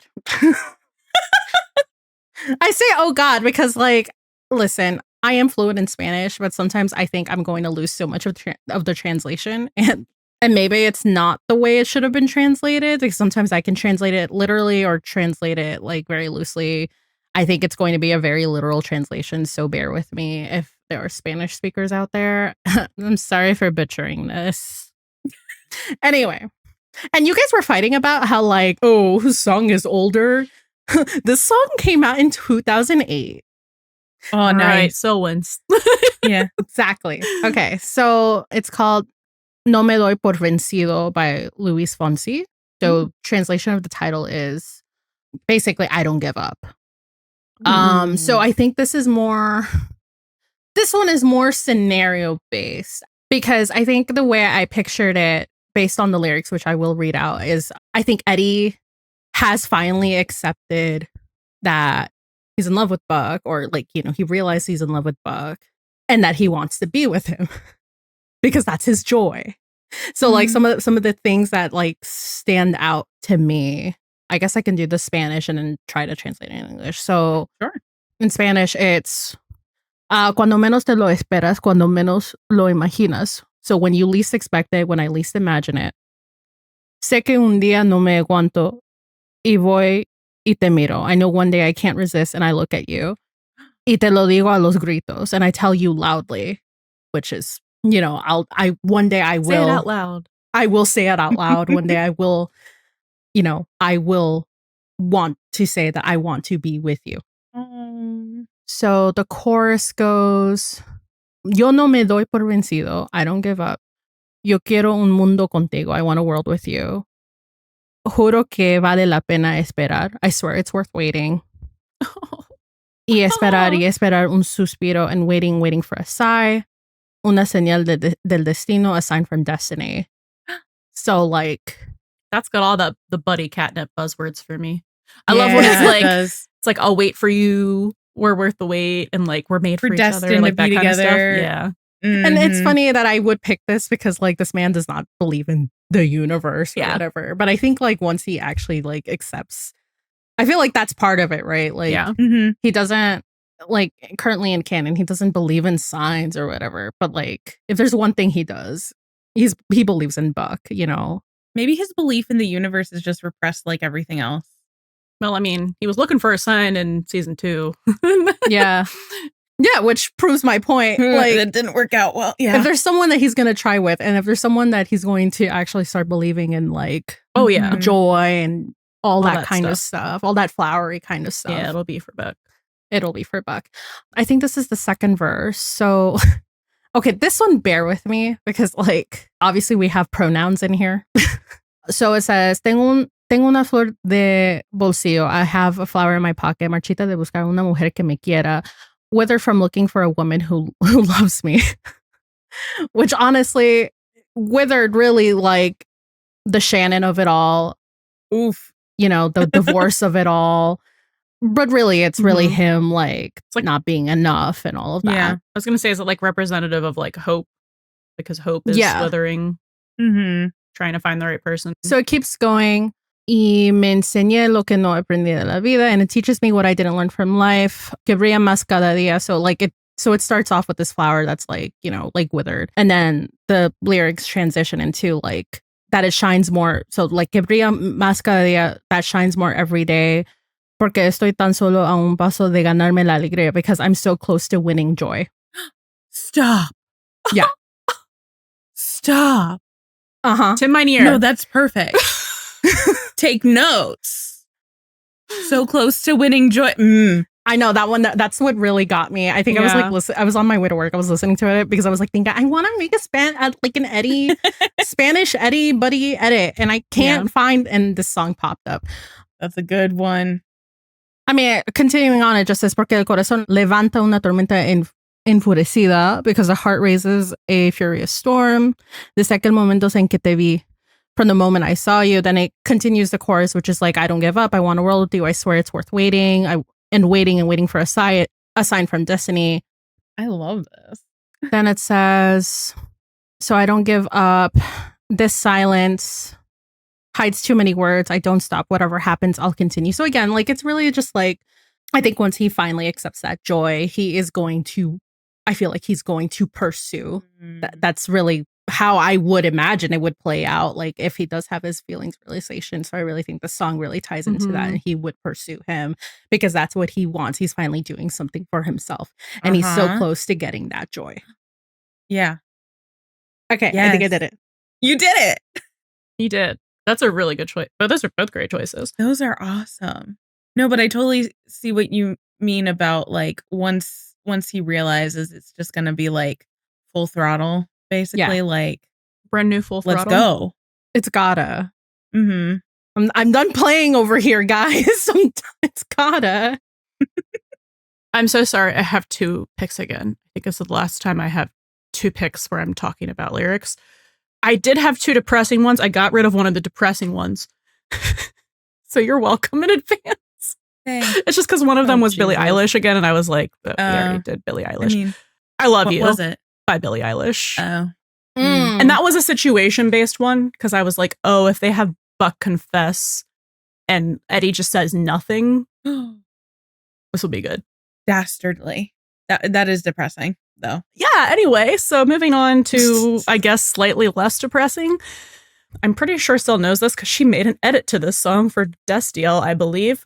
I say oh God because, like, listen, I am fluent in Spanish, but sometimes I think I'm going to lose so much of the translation, and maybe it's not the way it should have been translated, because sometimes I can translate it literally or translate it like very loosely. I think it's going to be a very literal translation, so bear with me if there are Spanish speakers out there. I'm sorry for butchering this. Anyway, and you guys were fighting about how, like, oh, whose song is older? This song came out in 2008. Oh, All nice. right, so wins. Yeah. Exactly. Okay, so it's called No Me Doy Por Vencido by Luis Fonsi. So translation of the title is basically I don't give up. So I think this one is more scenario based, because I think the way I pictured it based on the lyrics, which I will read out, is I think Eddie has finally accepted that he's in love with Buck, or like, he realized he's in love with Buck and that he wants to be with him because that's his joy. So like some of the things that like stand out to me, I guess I can do the Spanish and then try to translate it in English. So Sure. In Spanish, it's cuando menos te lo esperas, cuando menos lo imaginas. So when you least expect it, when I least imagine it. Sé que un día no me aguanto y voy y te miro. I know one day I can't resist and I look at you. Y te lo digo a los gritos, and I tell you loudly, which is, one day I will Say it out loud. I will say it out loud. One day I will, I will want to say that I want to be with you. So the chorus goes, Yo no me doy por vencido. I don't give up. Yo quiero un mundo contigo. I want a world with you. Juro que vale la pena esperar. I swear it's worth waiting. Y esperar un suspiro, and waiting for a sigh. Una señal del destino, a sign from destiny. So like That's got all the buddy catnip buzzwords for me. I love when it's like does. it's like I'll wait for you. We're worth the wait, and like we're made for each other, destined like to be that kind of stuff. together. Yeah, And it's Mhm. funny that I would pick this because like this man does not believe in the universe or Yeah. whatever. But I think like once he actually like accepts, I feel like that's part of it, right? Like yeah. Mhm. he doesn't like currently in canon, he doesn't believe in signs or whatever. But like if there's one thing he does, he believes in Buck, you know? Maybe his belief in the universe is just repressed like everything else. Well, I mean, he was looking for a sign in season 2. Yeah. Yeah, which proves my point. Like it didn't work out well. if Yeah. there's someone that he's gonna try with, and if there's someone that he's going to actually start believing in like Oh yeah, Mhm. joy and all that that kind of stuff. stuff, all that flowery kind of stuff. yeah. It'll be for Buck. It'll be for Buck. I think this is the second verse. So, okay, this one, bear with me because, like, obviously we have pronouns in here. So it says, tengo una flor de bolsillo. I have a flower in my pocket. Marchita de buscar una mujer que me quiera. Whether from looking for a woman who loves me. Which honestly, withered really like the Shannon of it all. Oof. You know, the divorce of it all. But really, it's really Mhm. him like, like- not being enough and all of that. Yeah. I was gonna say, is it like representative of like hope? Because hope is Yeah. withering, Mm-hmm. trying to find the right person. So it keeps going. Y me enseñé lo que no aprendí de la vida, and it teaches me what I didn't learn from life. Que brilla más cada día. So like it starts off with this flower that's like, you know, like withered. And then the lyrics transition into like that it shines more. So like que brilla más cada día, that shines more every day. Porque estoy tan solo a un paso de ganarme la alegría, because I'm so close to winning joy. Stop. Yeah. Stop. Uh-huh. Tim Minear. No, that's perfect. Take notes. So close to winning joy. I know that one. That's what really got me. I think I was Yeah. like, I was on my way to work. I was listening to it because I was like, thinking, I want to make an Eddie, Spanish Eddie Buddy edit, and I can't find. And this song popped up. That's a good one. I mean, continuing on, it just says, porque el corazón levanta una tormenta enfurecida, because the heart raises a furious storm. Desde aquel momento en que te vi, from the moment I saw you. Then it continues the chorus, which is like, I don't give up. I want to roll with you. I swear it's worth waiting. Waiting for a sign from destiny. I love this. Then it says, so I don't give up. This silence hides too many words. I don't stop. Whatever happens, I'll continue. So again, like, it's really just like, I think once he finally accepts that joy, I feel like he's going to pursue. That's really how I would imagine it would play out. Like if he does have his feelings realization. So I really think the song really ties into that, and he would pursue him because that's what he wants. He's finally doing something for himself, and he's so close to getting that joy. Yeah. Okay. I think I did it. You did it. He did. That's a really good choice. But those are both great choices. Those are awesome. No, but I totally see what you mean about like once he realizes it's just going to be like full throttle, basically. Like Brand new full throttle. let's go. It's gotta. Mm-hmm. I'm done playing over here, guys. It's gotta. I'm so sorry. I have 2 picks again. I think this is the last time I have 2 picks where I'm talking about lyrics. I did have 2 depressing ones. I got rid of one of the depressing ones. So you're welcome in advance. Thanks. It's just because one of them was Billie Jesus. Eilish again, and I was like, we already did Billie I Eilish. mean, I Love what You was it? by Billie Eilish. Oh. And that was a situation-based one because I was like, oh, if they have Buck confess and Eddie just says nothing, this will be good. Dastardly. That is depressing, though. Yeah, anyway, so moving on to, I guess, slightly less depressing. I'm pretty sure Sil knows this because she made an edit to this song for Destiel, I believe.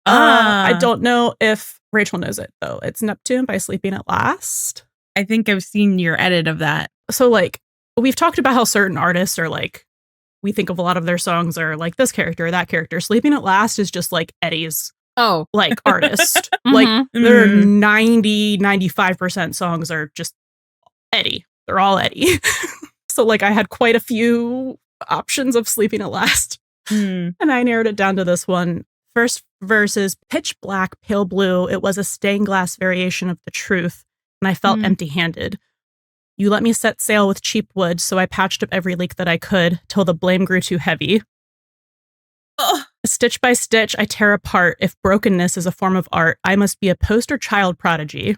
I don't know if Rachel knows it, though. It's Neptune by Sleeping at Last. I think I've seen your edit of that. So, like, we've talked about how certain artists are, like, we think of a lot of their songs are, like, this character or that character. Sleeping at Last is just, like, Eddie's, like, artist. Like, their 95% songs are just Eddie. They're all Eddie. So, like, I had quite a few options of Sleeping at Last. And I narrowed it down to this one. First verse is pitch black, pale blue. It was a stained glass variation of the truth, and I felt empty-handed. You let me set sail with cheap wood, so I patched up every leak that I could till the blame grew too heavy. Ugh. Stitch by stitch, I tear apart. If brokenness is a form of art, I must be a poster child prodigy.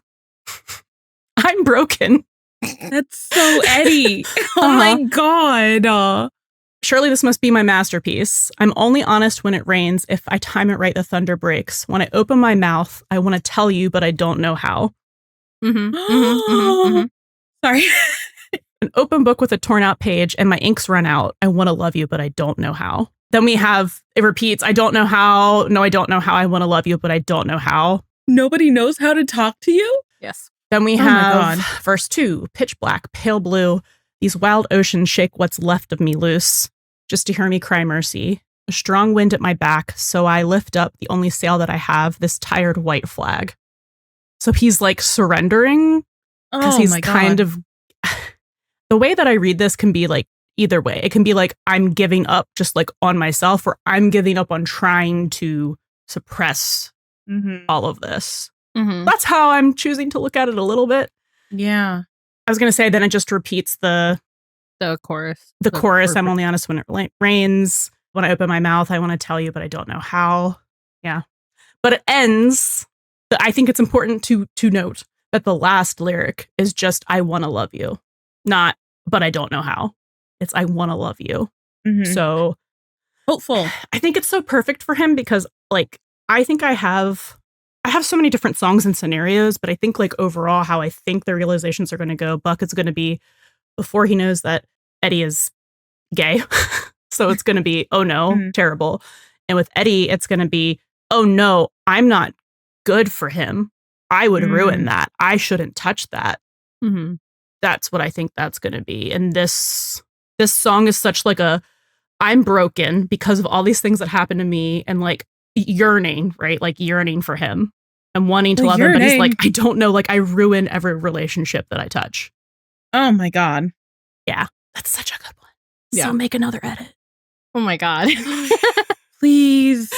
I'm broken. That's so Eddie. Oh my God. Surely this must be my masterpiece. I'm only honest when it rains. If I time it right, the thunder breaks. When I open my mouth, I want to tell you, but I don't know how. Sorry. An open book with a torn out page and my ink's run out. I want to love you, but I don't know how. Then we have, it repeats, I don't know how. No, I don't know how. I want to love you, but I don't know how. Nobody knows how to talk to you? Yes. Then we my have God. verse 2, pitch black, pale blue. These wild oceans shake what's left of me loose, just to hear me cry mercy. A strong wind at my back, so I lift up the only sail that I have, this tired white flag. So he's like surrendering because he's kind of... The way that I read this can be like either way. It can be like I'm giving up just like on myself, or I'm giving up on trying to suppress all of this. That's how I'm choosing to look at it a little bit. Yeah. I was going to say, then it just repeats the chorus. The chorus, I'm only honest when it rains. When I open my mouth, I want to tell you, but I don't know how. Yeah. But it ends, I think it's important to note that the last lyric is just, I want to love you. Not, but I don't know how. It's, I want to love you. So hopeful. I think it's so perfect for him because like, I think I have so many different songs and scenarios, but I think like overall how I think the realizations are going to go, Buck is going to be before he knows that Eddie is gay. So it's going to be, oh no, terrible. And with Eddie, it's going to be, oh no, I'm not good for him. I would ruin that. I shouldn't touch that. That's what I think that's going to be. And this song is such like a, I'm broken because of all these things that happened to me and like yearning, right? Like yearning for him and wanting to love him. But he's like, I don't know, like I ruin every relationship that I touch. Oh my God. Yeah. That's such a good one. Yeah. So make another edit. Oh my God. Please.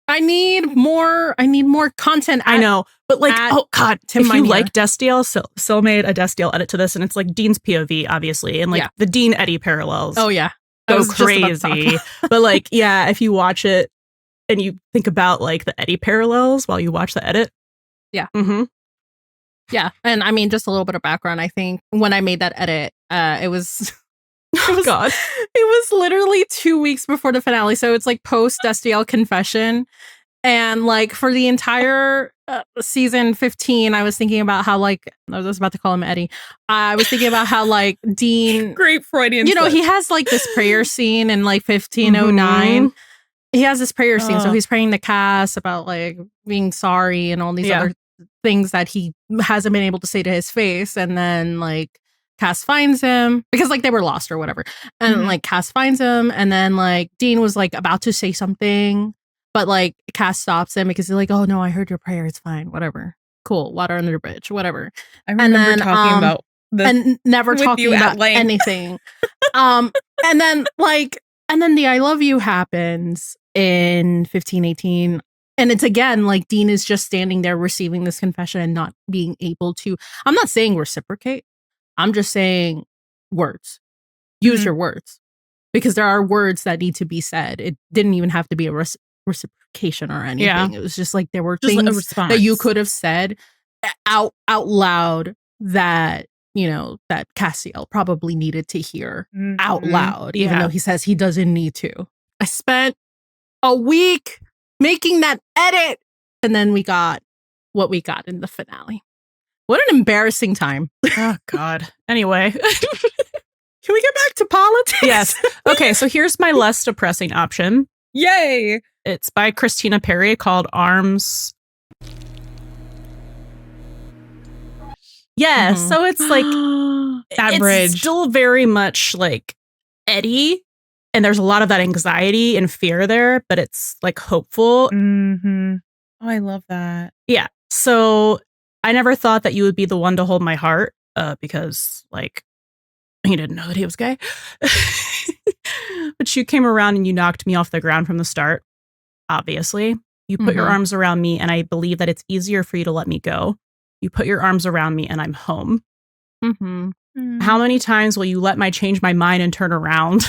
I need more content. I know. But like, oh God, Tim if you Minear. like Destiel, Sil made a Destiel edit to this and it's like Dean's POV, obviously. And like the Dean Eddie parallels. Oh yeah. I Go was just about to talk crazy. about- But like, yeah, if you watch it and you think about like the Eddie parallels while you watch the edit. Yeah. Mm-hmm. Yeah. And I mean, just a little bit of background. I think when I made that edit, it was Oh God. it was literally 2 weeks before the finale. So it's like post Destiel confession. And like for the entire season 15, I was thinking about how like, I was about to call him Eddie. I was thinking about how like Dean, Great Freudian. you know, slip. he has like this prayer scene in like 1509. He has this prayer scene. So he's praying to Cass about like being sorry and all these other things that he hasn't been able to say to his face. And then like Cass finds him because like they were lost or whatever. And like Cass finds him. And then like Dean was like about to say something, but like Cass stops him because he's like, oh no, I heard your prayer. It's fine. Whatever. Cool. Water under the bridge. Whatever. I remember talking about this and never with talking you at about length. anything. And then the I love you happens in 1518. And it's again like Dean is just standing there receiving this confession and not being able to. I'm not saying reciprocate. I'm just saying words. Use your words. Because there are words that need to be said. It didn't even have to be a reciprocation or anything. Yeah. It was just like there were Just a things response. that you could have said out loud that, you know, that Cassiel probably needed to hear out loud, even though he says he doesn't need to. I spent a week making that edit, and then we got what we got in the finale. What an embarrassing time. Oh God. Anyway. Can we get back to politics? Yes. Okay, so here's my less depressing option. Yay. It's by Christina Perry called Arms. Yeah, so it's like that it's bridge. still very much like Eddie, and there's a lot of that anxiety and fear there, but it's like hopeful. Oh, I love that. Yeah. So I never thought that you would be the one to hold my heart, because like he didn't know that he was gay. But you came around and you knocked me off the ground from the start. obviously. You put your Mhm. arms around me, and I believe that it's easier for you to let me go. You put your arms around me, and I'm home. Mm-hmm. How many times will you let me change my mind and turn around?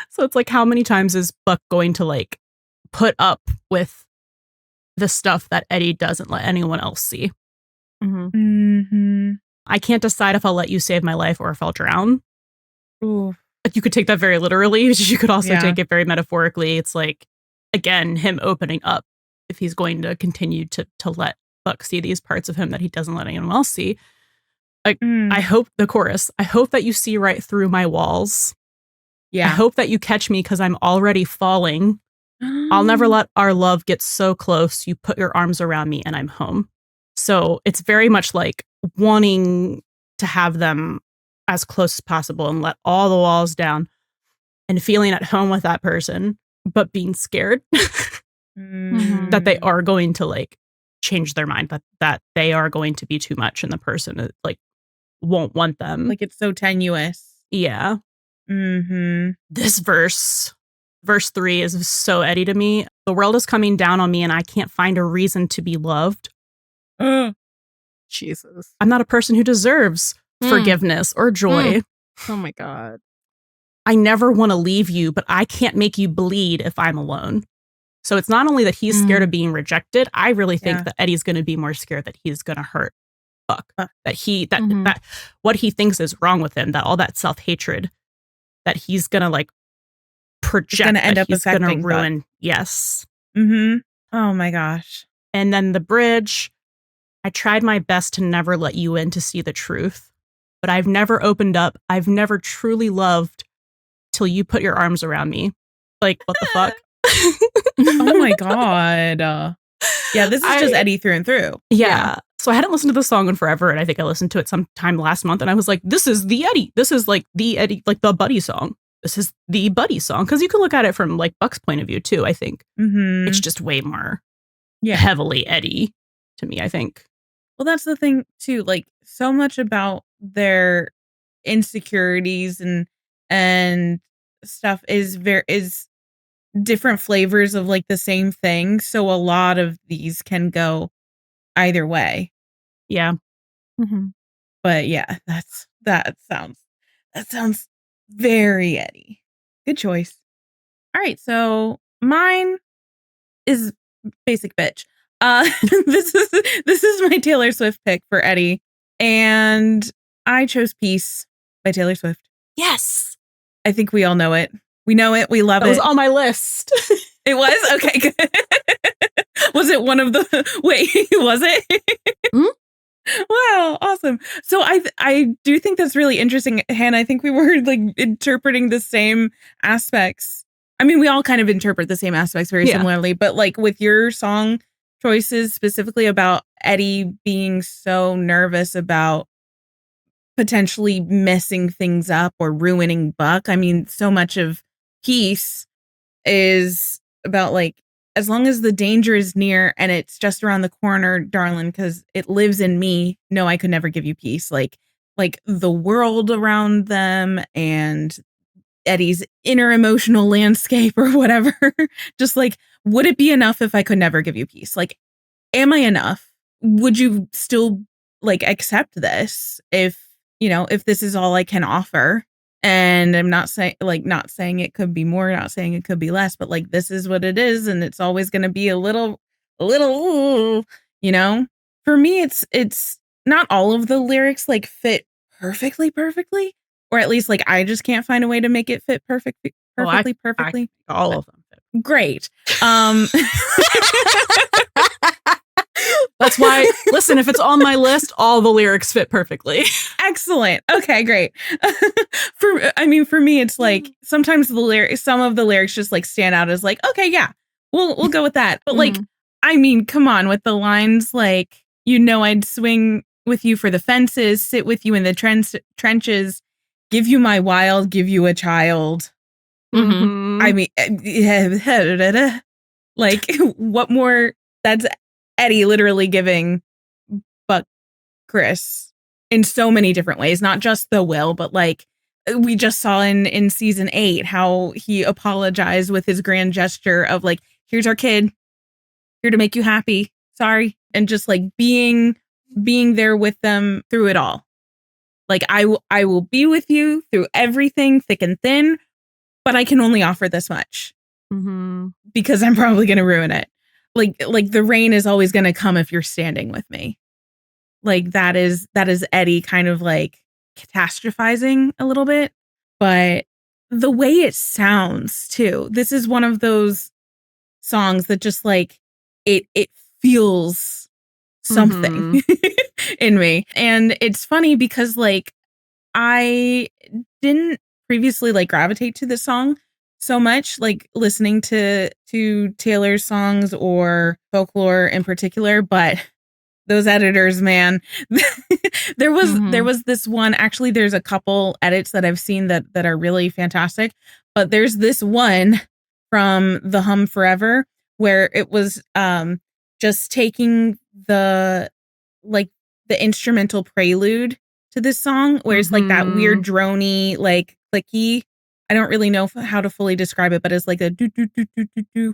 So it's like, how many times is Buck going to like put up with the stuff that Eddie doesn't let anyone else see? Mm-hmm. Mm-hmm. I can't decide if I'll let you save my life or if I'll drown. Ooh. Like, you could take that very literally. You could also Yeah. take it very metaphorically. It's like, again, him opening up if he's going to continue to let Buck see these parts of him that he doesn't let anyone else see. Like, I hope the chorus, I hope that you see right through my walls. I Yeah. hope that you catch me because I'm already falling. I'll never let our love get so close. You put your arms around me and I'm home. So it's very much like wanting to have them as close as possible and let all the walls down and feeling at home with that person, but being scared that they are going to like change their mind, that they are going to be too much and the person like won't want them. Like, it's so tenuous. Yeah. Mm-hmm. This verse 3 is so Eddie to me. The world is coming down on me and I can't find a reason to be loved. Jesus. I'm not a person who deserves forgiveness or joy. Oh my God. I never want to leave you, but I can't make you bleed if I'm alone. So it's not only that he's scared of being rejected. I really think that Eddie's going to be more scared that he's going to hurt Buck. That what he thinks is wrong with him, that all that self-hatred that he's going to like project, gonna end up he's going to affecting Buck. ruin. Yes. Mm-hmm. Oh my gosh. And then the bridge, I tried my best to never let you in to see the truth, but I've never opened up. I've never truly loved till you put your arms around me. Like, what the fuck? Oh my God. Yeah, this is just Eddie through and through. Yeah. So I hadn't listened to the song in forever, and I think I listened to it sometime last month, and I was like, this is the Eddie. This is like the Eddie, like the Buddy song. This is the Buddy song. Because you can look at it from like Buck's point of view too, I think. Mm-hmm. It's just way more Yeah. heavily Eddie to me, I think. Well, that's the thing too. Like, so much about their insecurities and stuff is different flavors of like the same thing. So a lot of these can go either way. Yeah. But yeah, that sounds very Eddie. Good choice. All right, so mine is Basic Bitch. This is my Taylor Swift pick for Eddie, and I chose Peace by Taylor Swift. Yes. I think we all know it. We know it. We love That it. was on my list. It was? Okay, good. Was it one of the... Wait, was it? Wow, awesome. So I do think that's really interesting, Hannah. I think we were like interpreting the same aspects. I mean, we all kind of interpret the same aspects very similarly, but like with your song choices specifically about Eddie being so nervous about potentially messing things up or ruining Buck. I mean, so much of Peace is about like, as long as the danger is near and it's just around the corner, darling, because it lives in me. No, I could never give you peace. Like the world around them and Eddie's inner emotional landscape or whatever. Just like, would it be enough if I could never give you peace? Like, am I enough? Would you still like accept this if this is all I can offer? And I'm not saying it could be more, not saying it could be less, but like, this is what it is. And it's always going to be a little, for me, it's not all of the lyrics like fit perfectly, or at least like, I just can't find a way to make it fit perfectly. All of them fit. Great. That's why, listen, if it's on my list, all the lyrics fit perfectly. Excellent. Okay, great. For me, it's like sometimes some of the lyrics just like stand out as like, okay, yeah, we'll go with that. But like, I mean, come on, with the lines like, I'd swing with you for the fences, sit with you in the trenches, give you my wild, give you a child. I mean, like, what more? That's Eddie literally giving Buck Chris in so many different ways, not just the will, but like we just saw in season 8 how he apologized with his grand gesture of like, here's our kid, here to make you happy. Sorry. And just like being there with them through it all. Like I will be with you through everything, thick and thin, but I can only offer this much because I'm probably going to ruin it. Like the rain is always going to come if you're standing with me. Like that is Eddie kind of like catastrophizing a little bit, but the way it sounds too. This is one of those songs that just like it feels something in me. And it's funny because like I didn't previously like gravitate to this song so much, like listening to Taylor's songs or folklore in particular, but those editors, man. there was this one, actually there's a couple edits that I've seen that are really fantastic, but there's this one from The Hum Forever where it was just taking the instrumental prelude to this song, where it's like that weird drony, like clicky. I don't really know how to fully describe it, but it's like a do do do do do do,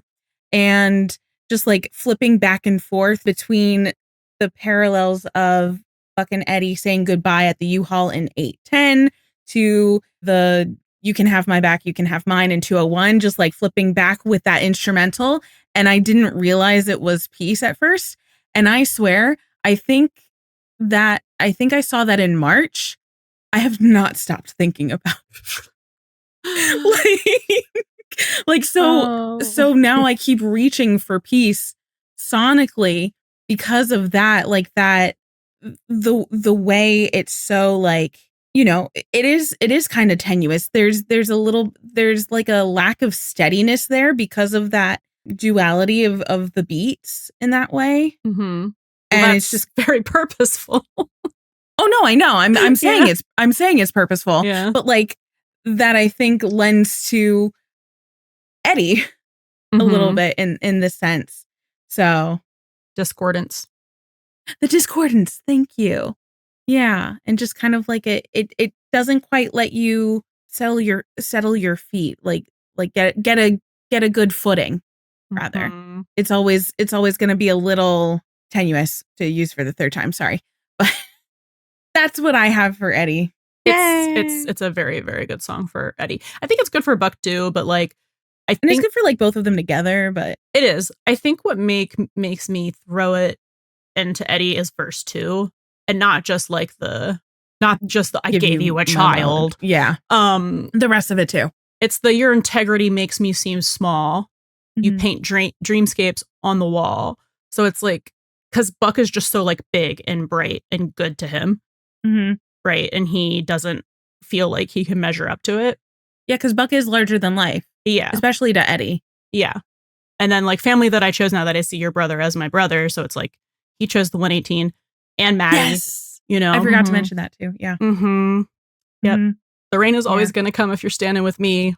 and just like flipping back and forth between the parallels of Buck and Eddie saying goodbye at the U-Haul in 8:10 to the you can have my back, you can have mine in 2:01, just like flipping back with that instrumental. And I didn't realize it was Peace at first. And I swear, I think I saw that in March. I have not stopped thinking about so now I keep reaching for Peace sonically because of that, like that the way it's so like, you know, it is kind of tenuous. There's like a lack of steadiness there because of that duality of the beats in that way. Well, and it's just very purposeful. Oh no, I know. I'm saying it's purposeful. Yeah. But like that I think lends to Eddie a little bit in this sense. So discordance. The discordance, thank you. Yeah. And just kind of like it doesn't quite let you settle your feet, like get a good footing, rather. It's always gonna be a little tenuous, to use for the third time, sorry. But that's what I have for Eddie. It's a very, very good song for Eddie. I think it's good for Buck too, but like and it's good for like both of them together, but it is. I think what makes me throw it into Eddie is verse 2, and not just the I gave you a child. Yeah. The rest of it too. It's the your integrity makes me seem small. You paint dreamscapes on the wall. So it's like, because Buck is just so like big and bright and good to him. Right. And he doesn't feel like he can measure up to it. Yeah, because Buck is larger than life. Yeah. Especially to Eddie. Yeah. And then like family that I chose now that I see your brother as my brother. So it's like he chose the 118 and Maddie. Yes. You know. I forgot to mention that too. Yeah. Yep. The rain is always going to come if you're standing with me.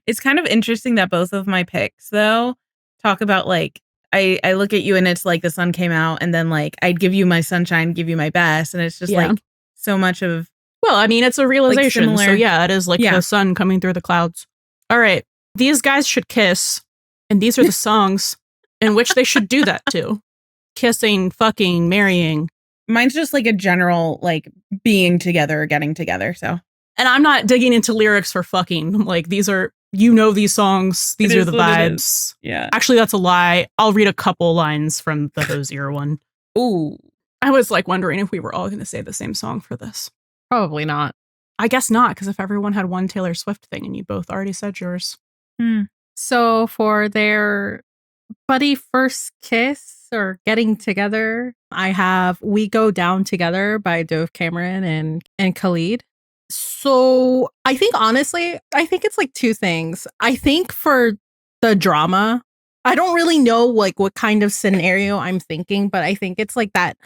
It's kind of interesting that both of my picks, though, talk about like, I look at you and it's like the sun came out, and then like I'd give you my sunshine, give you my best. And it's just like so much of. Well, I mean, it's a realization. Like so yeah, it is like the sun coming through the clouds. All right. These guys should kiss. And these are the songs in which they should do that too. Kissing, fucking, marrying. Mine's just like a general like being together or getting together. So. And I'm not digging into lyrics for fucking. Like these are, you know, these songs. These are the vibes. Yeah. Actually, that's a lie. I'll read a couple lines from the Hosier one. Ooh. I was like wondering if we were all going to say the same song for this. Probably not. I guess not, because if everyone had one Taylor Swift thing and you both already said yours. So for their buddy first kiss or getting together, I have We Go Down Together by Dove Cameron and Khalid. So I think honestly, I think it's like two things. I think for the drama, I don't really know like what kind of scenario I'm thinking, but I think it's like that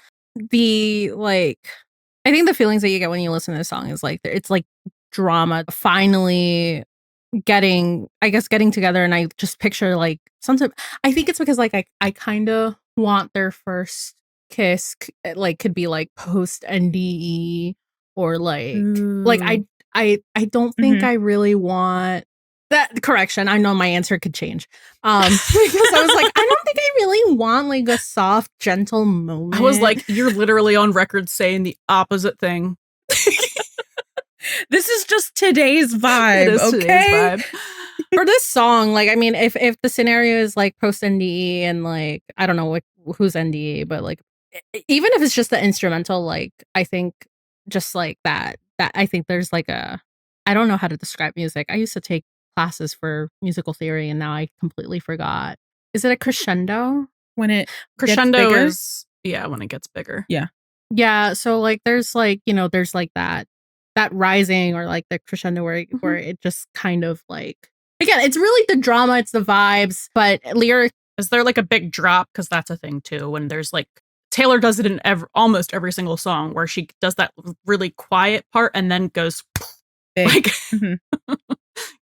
I think the feelings that you get when you listen to this song is like, it's like drama finally getting together. And I just picture like sometimes I think it's because like I kind of want their first kiss like could be like post NDE or like I don't think I really want that. Correction. I know my answer could change. Because I was like, I don't think I really want like a soft, gentle moment. I was like, you're literally on record saying the opposite thing. This is just today's vibe, It is okay? today's vibe. for this song, like, I mean, if the scenario is like post NDE and like, I don't know who's NDE, but like, even if it's just the instrumental, like, I think just like that I think there's like I don't know how to describe music. I used to take classes for musical theory and now I completely forgot. Is it a crescendo? When it Crescendo gets bigger? is, when it gets bigger. Yeah. So like, there's like, there's like that rising or like the crescendo where it just kind of like, again, it's really the drama, it's the vibes, but lyric. Is there like a big drop? Because that's a thing too. When there's like, Taylor does it in almost every single song where she does that really quiet part and then goes Big. like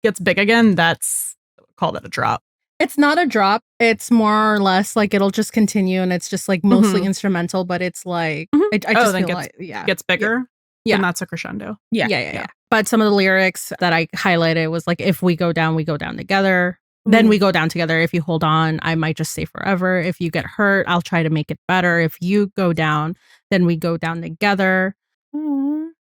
gets big again. That's call that a drop. It's not a drop. It's more or less like it'll just continue and it's just like mostly instrumental, but it's like, I just then feel like, yeah. Gets bigger. Yeah. Then that's a crescendo. Yeah. But some of the lyrics that I highlighted was like, if we go down together. Then we go down together. If you hold on, I might just stay forever. If you get hurt, I'll try to make it better. If you go down, then we go down together.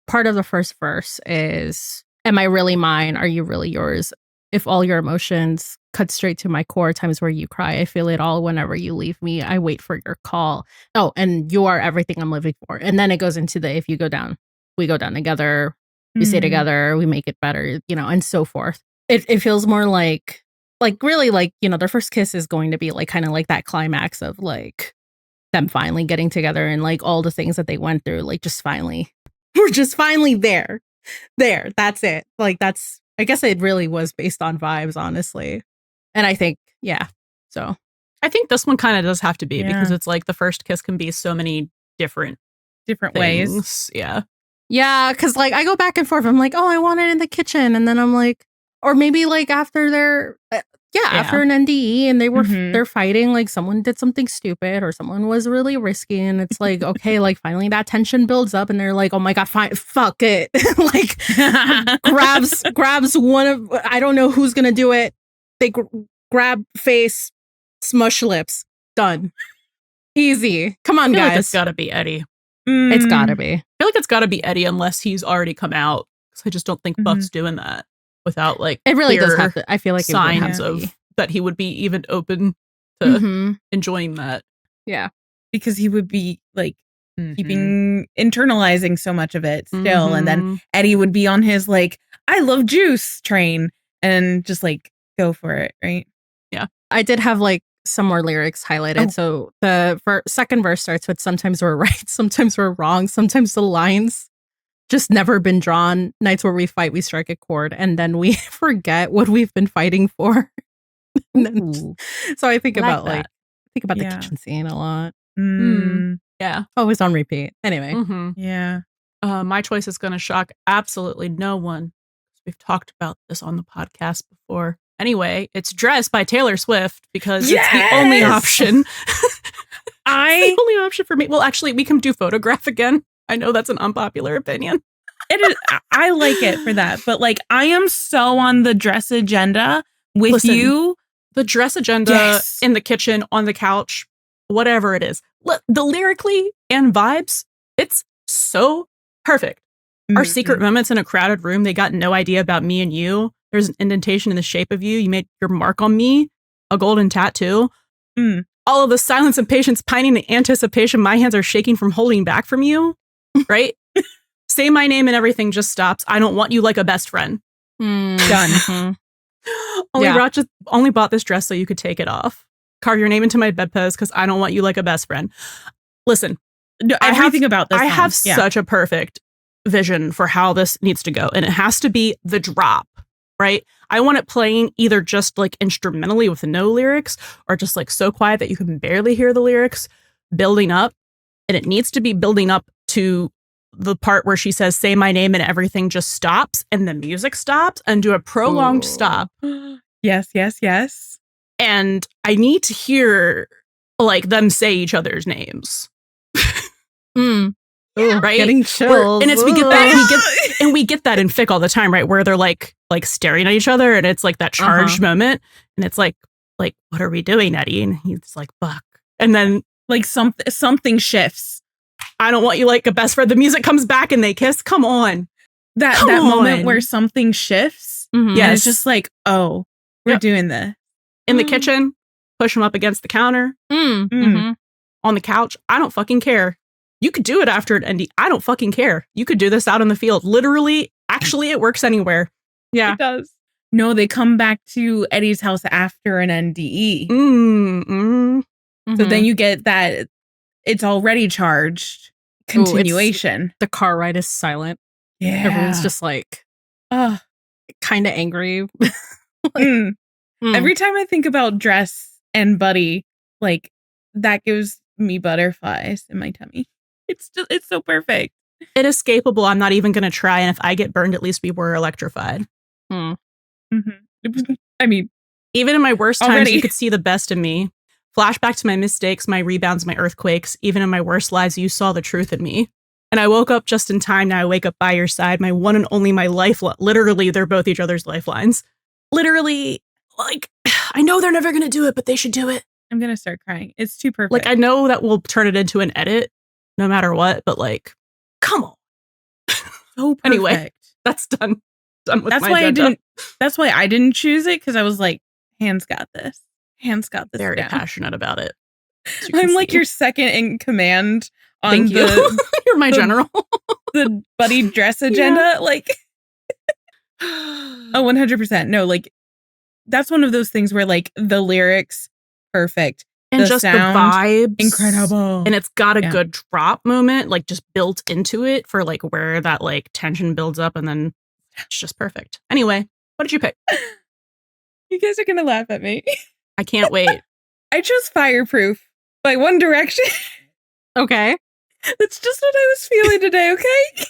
Part of the first verse is, am I really mine? Are you really yours? If all your emotions cut straight to my core, times where you cry, I feel it all whenever you leave me. I wait for your call. Oh, and you are everything I'm living for. And then it goes into the, if you go down, we go down together. We stay together. We make it better, and so forth. It feels more like really like, their first kiss is going to be like kind of like that climax of like them finally getting together and like all the things that they went through, like just finally, we're just finally there. That's it. Like I guess it really was based on vibes, honestly. And I think, so. I think this one kind of does have to be because it's like the first kiss can be so many different ways. things. Yeah. Yeah, because like I go back and forth. I'm like, oh, I want it in the kitchen. And then I'm like, or maybe like after their after an NDE and they're fighting, like someone did something stupid or someone was really risky, and it's like, okay, like finally that tension builds up and they're like, oh my god, fine, fuck it. Like grabs one of, I don't know who's gonna do it. They grab face, smush lips, done. Easy. Come on, guys. Like it's gotta be Eddie. It's gotta be. I feel like it's gotta be Eddie unless he's already come out, because I just don't think Buck's doing that without like it really does have to. I feel like signs of that he would be even open to enjoying that. Yeah, because he would be like internalizing so much of it still, and then Eddie would be on his like I love juice train and just like go for it, right? Yeah, I did have like some more lyrics highlighted. So the second verse starts with, sometimes we're right, sometimes we're wrong, sometimes the lines just never been drawn. Nights where we fight, we strike a chord, and then we forget what we've been fighting for. So I think about that. the kitchen scene a lot. Yeah, always on repeat. Anyway, yeah. My choice is going to shock absolutely no one. We've talked about this on the podcast before. Anyway, it's Dress by Taylor Swift because it's the only option. It's the only option for me. Well, actually, we can do Photograph again. I know that's an unpopular opinion. It is. I like it for that, but like I am so on the Dress agenda with you. The Dress agenda in the kitchen, on the couch, whatever it is. The lyrically and vibes, it's so perfect. Our secret moments in a crowded room, they got no idea about me and you. There's an indentation in the shape of you. You made your mark on me, a golden tattoo. All of the silence and patience, pining the anticipation. My hands are shaking from holding back from you. Right? Say my name and everything just stops. I don't want you like a best friend. Done. Only bought this dress so you could take it off. Carve your name into my bedpost because I don't want you like a best friend. Listen, I have such a perfect vision for how this needs to go, and it has to be the drop, right? I want it playing either just like instrumentally with no lyrics, or just like so quiet that you can barely hear the lyrics, building up, and it needs to be building up to the part where she says, say my name, and everything just stops, and the music stops, and do a prolonged stop. Yes. And I need to hear like them say each other's names. Ooh, right? Getting chills. And it's we get that we get that in fic all the time, right? Where they're like staring at each other, and it's like that charged moment, and it's like what are we doing, Eddie? And he's like, fuck. And then like something shifts. I don't want you like a best friend. The music comes back and they kiss. Come on. That moment where something shifts. Mhm. Yeah, it's just like, oh, we're doing this. In the kitchen, push him up against the counter, Mhm. on the couch. I don't fucking care. You could do it after an ND. I don't fucking care. You could do this out in the field. Literally, actually, it works anywhere. Yeah. It does. No, they come back to Eddie's house after an NDE. So then you get that it's already charged continuation. The car ride is silent. Yeah. Everyone's just like kind of angry. Every time I think about Dress and Buddy, like that gives me butterflies in my tummy. It's so perfect. Inescapable. I'm not even going to try. And if I get burned, at least we were electrified. I mean, even in my worst times, already. you could see the best in me. Flashback to my mistakes, my rebounds, my earthquakes. Even in my worst lives, you saw the truth in me. And I woke up just in time. Now I wake up by your side. My one and only, my lifeline. Literally, they're both each other's lifelines. Literally, like, I know they're never going to do it, but they should do it. I'm going to start crying. It's too perfect. Like, I know that we'll turn it into an edit no matter what, but like, come on. So perfect. Anyway, that's done. Done with That's my why agenda. That's why I didn't choose it, because I was like, Hands got this. Hands got this. Very down. passionate about it. I'm like your second in command on Thank you. You're my general. The Buddy Dress agenda. Like, 100%. No, like, that's one of those things where like the lyrics, perfect. And the just sound, the vibes. incredible. And it's got a good drop moment, like just built into it for like where that like tension builds up, and then it's just perfect. Anyway, what did you pick? You guys are gonna laugh at me. I can't wait. I chose Fireproof by One Direction. Okay. That's just what I was feeling today, okay?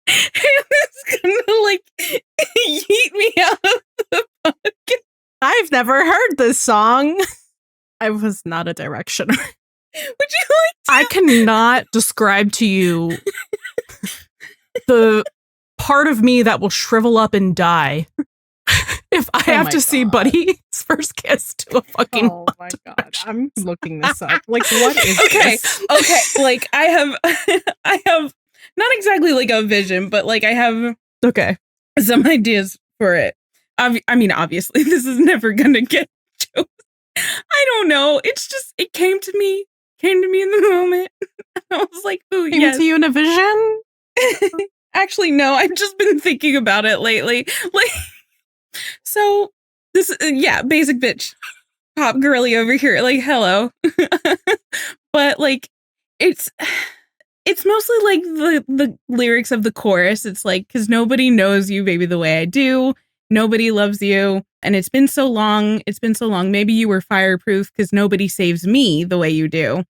Hannah's gonna like yeet me out of the podcast. I've never heard this song. I was not a directioner. Would you like to? I cannot describe to you the part of me that will shrivel up and die if I have to see Buddy's first kiss to a fucking. Oh my god! I'm looking this up. Like, what is this? Okay. Like I have not exactly like a vision, but like I have some ideas for it. I mean, obviously, this is never gonna get chosen. I don't know. It's just it came to me in the moment. I was like, "Ooh, Came to you in a vision?" Actually, no. I've just been thinking about it lately. Like, so this, basic bitch, pop girly over here. Like, hello, but like, it's mostly like the lyrics of the chorus. It's like, because nobody knows you, baby, the way I do. Nobody loves you. And it's been so long. Maybe you were fireproof because nobody saves me the way you do.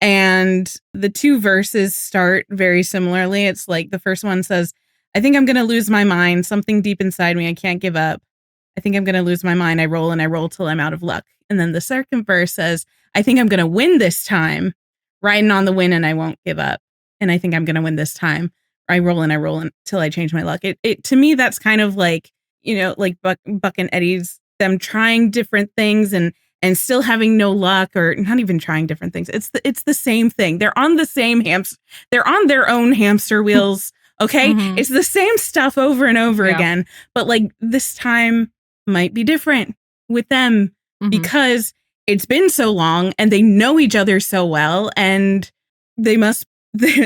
And the two verses start very similarly. It's like the first one says, I think I'm going to lose my mind. Something deep inside me. I can't give up. I think I'm going to lose my mind. I roll and I roll till I'm out of luck. And then the second verse says, I think I'm going to win this time. Riding on the win and I won't give up. And I think I'm going to win this time. I roll until I change my luck. It to me, that's kind of like, you know, like Buck and Eddie's, them trying different things and still having no luck, or not even trying different things. It's the same thing. They're on the same they're on their own hamster wheels. Okay. Mhm. It's the same stuff over and over again, but like this time might be different with them because it's been so long and they know each other so well, and they must,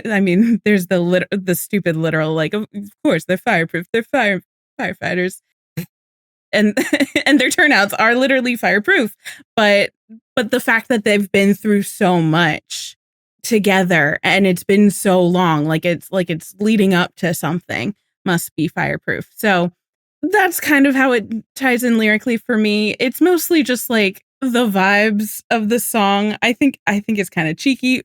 I mean, there's the stupid literal, like, of course they're fireproof. They're firefighters. And their turnouts are literally fireproof, but the fact that they've been through so much together and it's been so long, like it's leading up to something, must be fireproof. So that's kind of how it ties in lyrically for me. It's mostly just like the vibes of the song. I think it's kind of cheeky.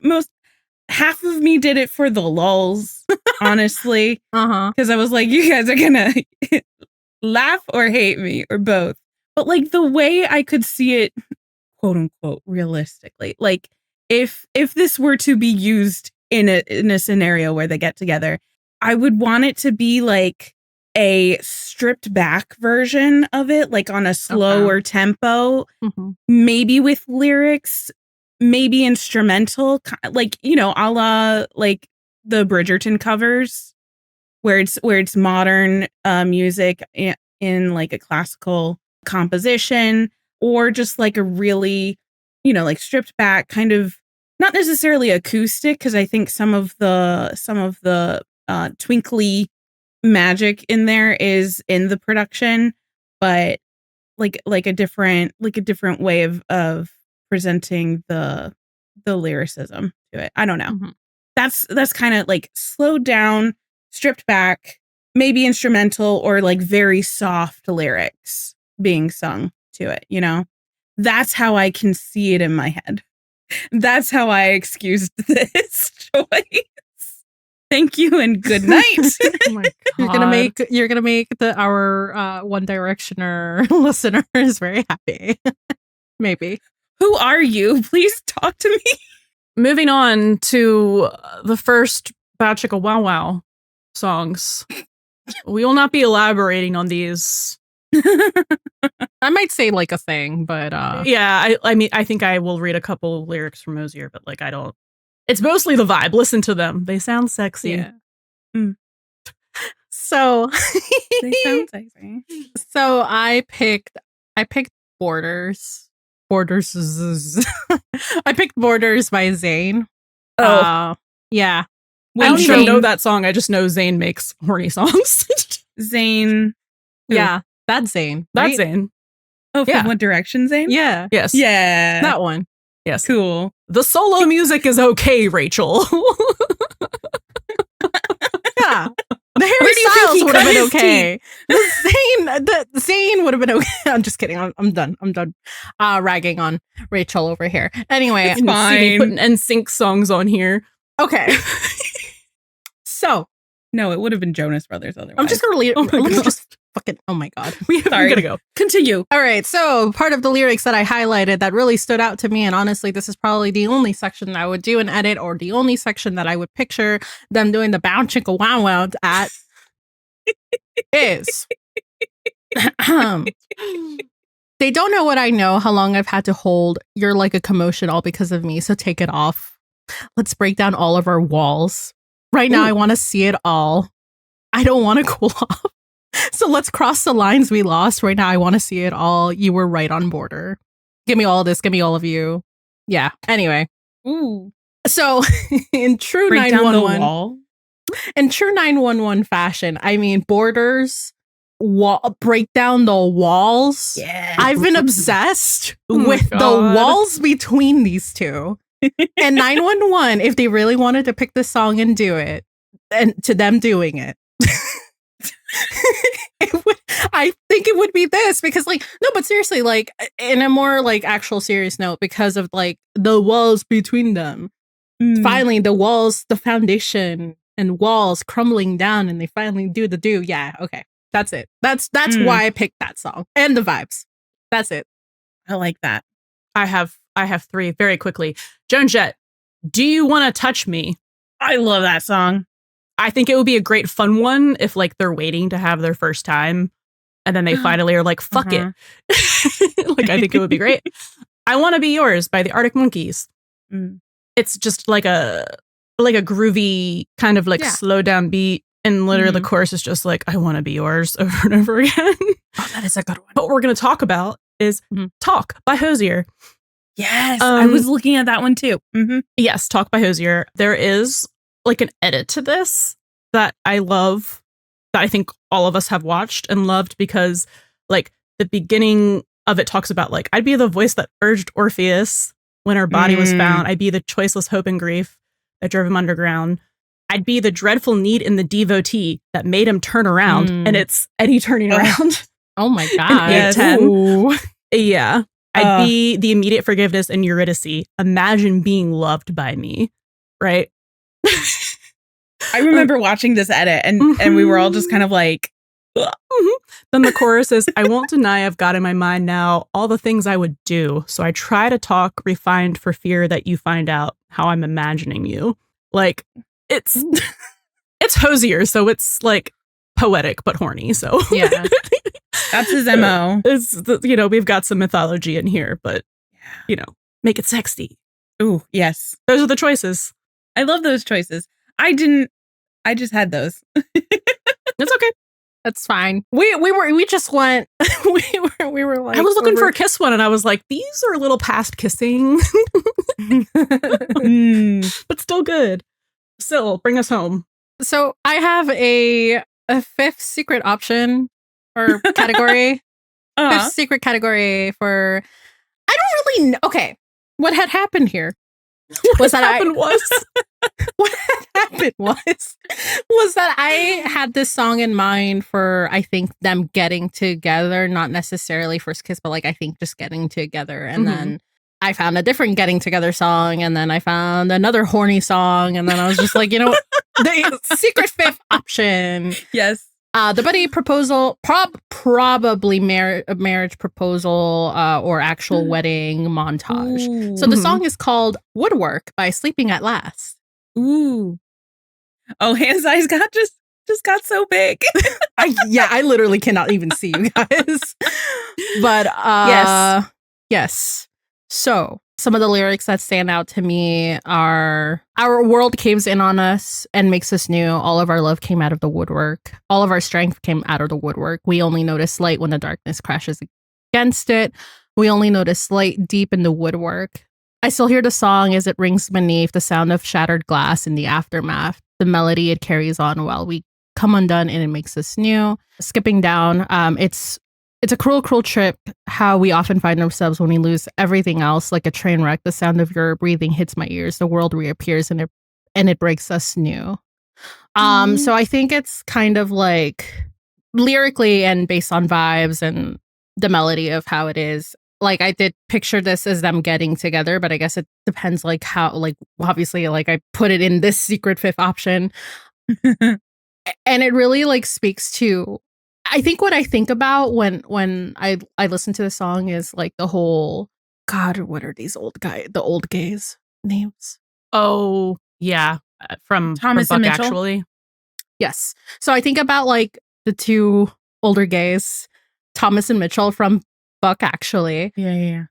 Half of me did it for the lulz, honestly, because I was like, you guys are gonna laugh or hate me or both. But like the way I could see it, quote unquote, realistically, like if this were to be used in a scenario where they get together. I would want it to be like a stripped back version of it, like on a slower tempo, maybe with lyrics, maybe instrumental, like, you know, a la like the Bridgerton covers, where it's modern music in like a classical composition, or just like a really, you know, like stripped back kind of, not necessarily acoustic, because I think some of the twinkly magic in there is in the production, but like a different way of presenting the lyricism to it. I don't know. That's kind of like slowed down, stripped back, maybe instrumental, or like very soft lyrics being sung to it, you know? That's how I can see it in my head. That's how I excused this choice. Thank you and good night. Oh my God. You're gonna make our One Directioner listeners very happy. Maybe. Who are you? Please talk to me. Moving on to the first Bow Chicka Wow Wow songs. We will not be elaborating on these. I might say like a thing, but yeah, I mean, I think I will read a couple lyrics from Osier, but like I don't. It's mostly the vibe. Listen to them; they sound sexy. Yeah. So They sound sexy. So I picked Borders. I picked Borders by Zayn. Oh, yeah. I don't even know that song. I just know Zayn makes horny songs. Zayn. Yeah, that's Zayn. That's Zayn. Oh, from One Direction Zayn? Yeah. Yes. Yeah. That one. Yes. Cool. The solo music is okay, Rachel. Yeah. The Harry Styles would have been okay. The Zayn would have been okay. I'm just kidding. I'm done. Ragging on Rachel over here. Anyway, it's fine. Putting NSYNC songs on here. Okay. So. No, it would have been Jonas Brothers otherwise. I'm just going to leave. Let's just fucking, oh my God. We're going to go. Continue. All right. So part of the lyrics that I highlighted that really stood out to me, and honestly, this is probably the only section that I would do an edit, or the only section that I would picture them doing the Bow Chicka Wow Wow at, is they don't know what I know, how long I've had to hold. You're like a commotion all because of me, so take it off. Let's break down all of our walls. Right now, I want to see it all. I don't want to cool off. So let's cross the lines we lost. Right now, I want to see it all. You were right on border. Give me all of this. Give me all of you. Yeah. Anyway. Ooh. So in true 911, in true 911 fashion, I mean, Borders, break down the walls. Yeah. I've been obsessed with the walls between these two. And 911, if they really wanted to pick this song and do it, and to them doing it, I think it would be this, because like, no, but seriously, like in a more like actual serious note, because of like the walls between them, finally the walls, the foundation and walls crumbling down, and they finally do the do. Yeah. Okay. That's it. That's why I picked that song and the vibes. That's it. I like that. I have three very quickly. Joan Jett, Do You Want to Touch Me? I love that song. I think it would be a great fun one if like they're waiting to have their first time and then they finally are like, fuck it. Like, I think it would be great. I Want to Be Yours by the Arctic Monkeys. It's just like a groovy kind of like slow down beat. And literally the chorus is just like, I want to be yours over and over again. Oh, that is a good one. What we're going to talk about is Talk by Hosier. Yes, I was looking at that one too. Yes, Talk by Hosier. There is like an edit to this that I love, that I think all of us have watched and loved, because like the beginning of it talks about like, I'd be the voice that urged Orpheus when her body was found. I'd be the choiceless hope and grief that drove him underground. I'd be the dreadful need in the devotee that made him turn around. And it's Eddie turning around. Oh my God. Yes. 810. Yeah. I'd be the immediate forgiveness in Eurydice. Imagine being loved by me. Right? I remember watching this edit and we were all just kind of like, Then the chorus is, I won't deny I've got in my mind now all the things I would do. So I try to talk refined for fear that you find out how I'm imagining you. Like it's Hosier, so it's like poetic but horny. So Yeah. That's his MO. We've got some mythology in here, but make it sexy. Ooh, yes. Those are the choices. I love those choices. I just had those. It's okay. That's fine. We just went. we were like. I was looking for a kiss one, and I was like, these are a little past kissing, but still good. Still, bring us home. So I have a fifth secret option or category. Fifth secret category for. I don't really know. Okay, what had happened here was that I had this song in mind for, I think, them getting together, not necessarily first kiss, but like I think just getting together. And then I found a different getting together song, and then I found another horny song, and then I was just like, the secret fifth option. Yes. The Buddie proposal, probably marriage proposal or actual wedding montage. Ooh. So the song is called Woodwork by Sleeping at Last. Ooh. Oh, Hannah's eyes just got so big. I literally cannot even see you guys. But yes. So some of the lyrics that stand out to me are: our world caves in on us and makes us new. All of our love came out of the woodwork. All of our strength came out of the woodwork. We only notice light when the darkness crashes against it. We only notice light deep in the woodwork. I still hear the song as it rings beneath, the sound of shattered glass in the aftermath. The melody it carries on while we come undone and it makes us new. Skipping down, it's a cruel, cruel trip, how we often find ourselves when we lose everything else, like a train wreck. The sound of your breathing hits my ears. The world reappears and it breaks us new. So I think it's kind of like lyrically and based on vibes and the melody of how it is. Like I did picture this as them getting together, but I guess it depends like how, like obviously like I put it in this secret fifth option. And it really like speaks to, I think what I think about when I listen to the song is like the whole, God, what are these the old gays names? Oh, yeah. From Thomas Buck, and Mitchell? actually. Yes. So I think about like the two older gays, Thomas and Mitchell from Buck, actually. Yeah.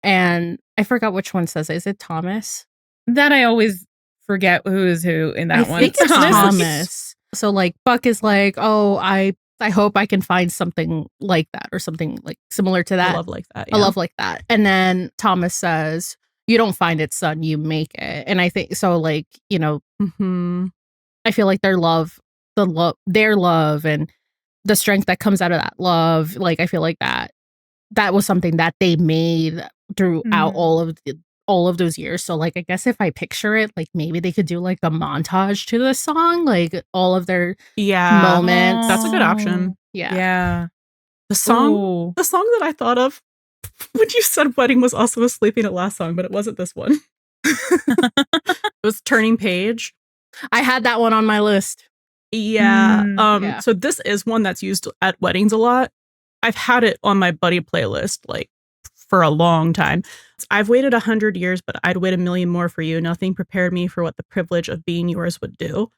And I forgot which one says it. Is it Thomas? That I always forget who is who in that one. I think it's Thomas. So like Buck is like, oh, I hope I can find something like that or something like similar to that. A love like that. A love like that. And then Thomas says, you don't find it, son, you make it. And I think so, like, I feel like their love and the strength that comes out of that love, like I feel like that was something that they made throughout all of those years. So like I guess if I picture it, like maybe they could do like a montage to the song, like all of their moments. That's a good option. Yeah. The song that I thought of when you said wedding was also a Sleeping at Last song, but it wasn't this one. It was Turning Page. I had that one on my list. Yeah. So this is one that's used at weddings a lot. I've had it on my Buddie playlist like for a long time. I've waited 100 years, but I'd wait 1,000,000 more for you. Nothing prepared me for what the privilege of being yours would do.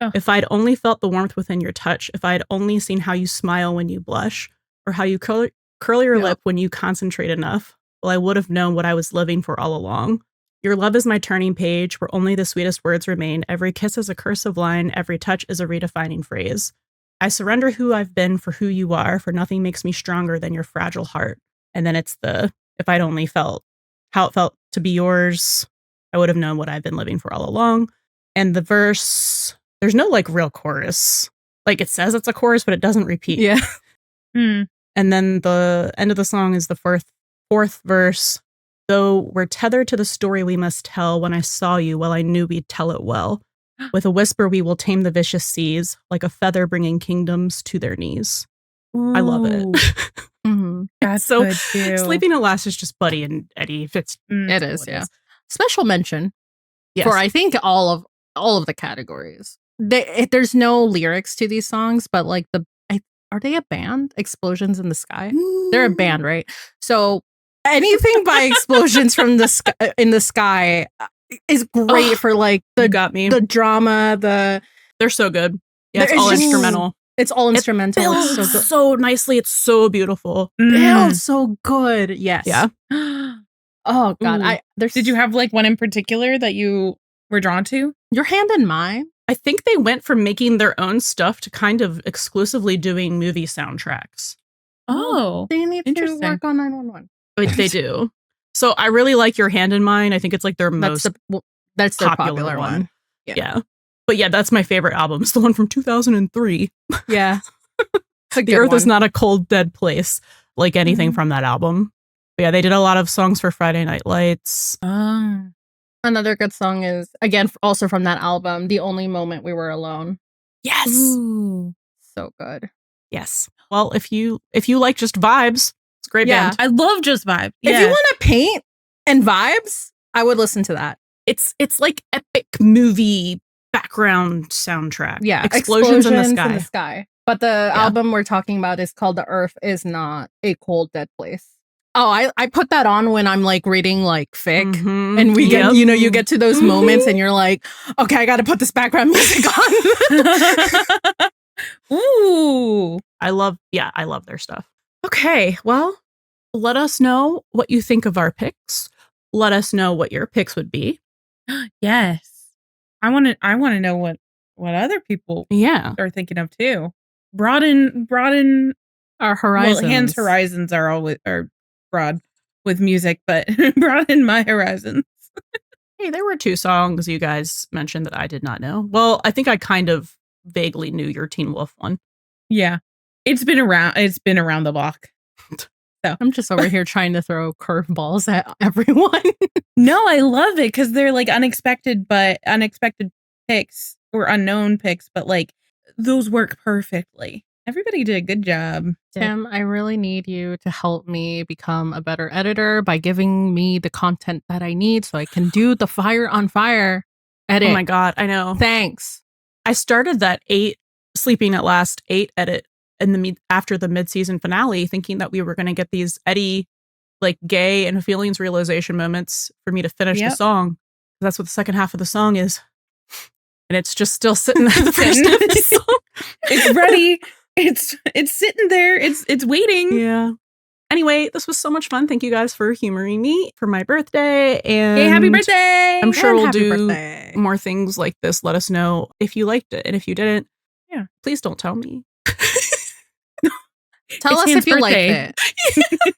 Oh. If I'd only felt the warmth within your touch, if I'd only seen how you smile when you blush, or how you curl your lip when you concentrate enough, well, I would have known what I was living for all along. Your love is my turning page, where only the sweetest words remain. Every kiss is a cursive line, every touch is a redefining phrase. I surrender who I've been for who you are, for nothing makes me stronger than your fragile heart. And then it's if I'd only felt how it felt to be yours, I would have known what I've been living for all along. And the verse, there's no like real chorus. Like it says it's a chorus, but it doesn't repeat. Yeah. And then the end of the song is the fourth verse. Though we're tethered to the story we must tell, when I saw you, well, I knew we'd tell it well. With a whisper, we will tame the vicious seas, like a feather bringing kingdoms to their knees. I love it. That's so good too. Sleeping at Last is just Buddie and Eddie. It is, yeah. Special mention for I think all of the categories. There's no lyrics to these songs, but like are they a band? Explosions in the Sky? They're a band, right? So anything by Explosions from in the Sky, is great for like You got me. the drama, They're so good. Yeah, it's It's all just- instrumental. it's all instrumental. It's so Builds good. so nicely. It's so beautiful. Builds so good. Yes. Yeah. Oh God. Ooh. Did you have like one in particular that you were drawn to? Your Hand in Mine? I think they went from making their own stuff to kind of exclusively doing movie soundtracks. Oh, They need to interesting. work on 911. They do. So I really like Your Hand in Mine. I think it's like their most That's their popular popular one. one. Yeah. But yeah, that's my favorite album. It's the one from 2003. Yeah. The Earth is not a cold, dead place like anything from that album. But yeah, they did a lot of songs for Friday Night Lights. Another good song is, again, also from that album, The Only Moment We Were Alone. Yes. Ooh. So good. Yes. Well, if you like just vibes, it's a great Yeah. band. I love Just Vibe. If you want to paint and vibes, I would listen to that. It's like epic movie background soundtrack. Yeah. Explosions in the sky. But the album we're talking about is called The Earth Is Not a Cold, Dead Place. Oh, I put that on when I'm like reading like fic. Mhm. And we get, Yep. you get to those moments and you're like, okay, I got to put this background music on. Ooh. I love their stuff. Okay, well, let us know what you think of our picks. Let us know what your picks would be. Yes. I want to know what other people Yeah. are thinking of too. Broaden Our horizons. Well, Hans' horizons are broad with music, but broaden my horizons. Hey, there were 2 songs you guys mentioned that I did not know. Well, I think I kind of vaguely knew your Teen Wolf one. Yeah. It's been around the block. I'm just over here trying to throw curveballs at everyone. No, I love it because they're like unexpected picks or unknown picks, but like those work perfectly. Everybody did a good job. Tim, I really need you to help me become a better editor by giving me the content that I need so I can do the Fire on Fire edit. Oh my God, I know. Thanks. I started that Sleeping at Last 8 edit after the mid-season finale, thinking that we were going to get these Eddie, like gay and feelings realization moments for me to finish the song. That's what the second half of the song is, and it's just still sitting at the first half of the song. It's ready. It's sitting there. It's waiting. Yeah. Anyway, this was so much fun. Thank you guys for humoring me for my birthday. And Hey, happy birthday! I'm sure And we'll happy do birthday. more things like this. Let us know if you liked it, and if you didn't, Yeah, please don't tell me. Tell It's us Hans' if you liked birthday.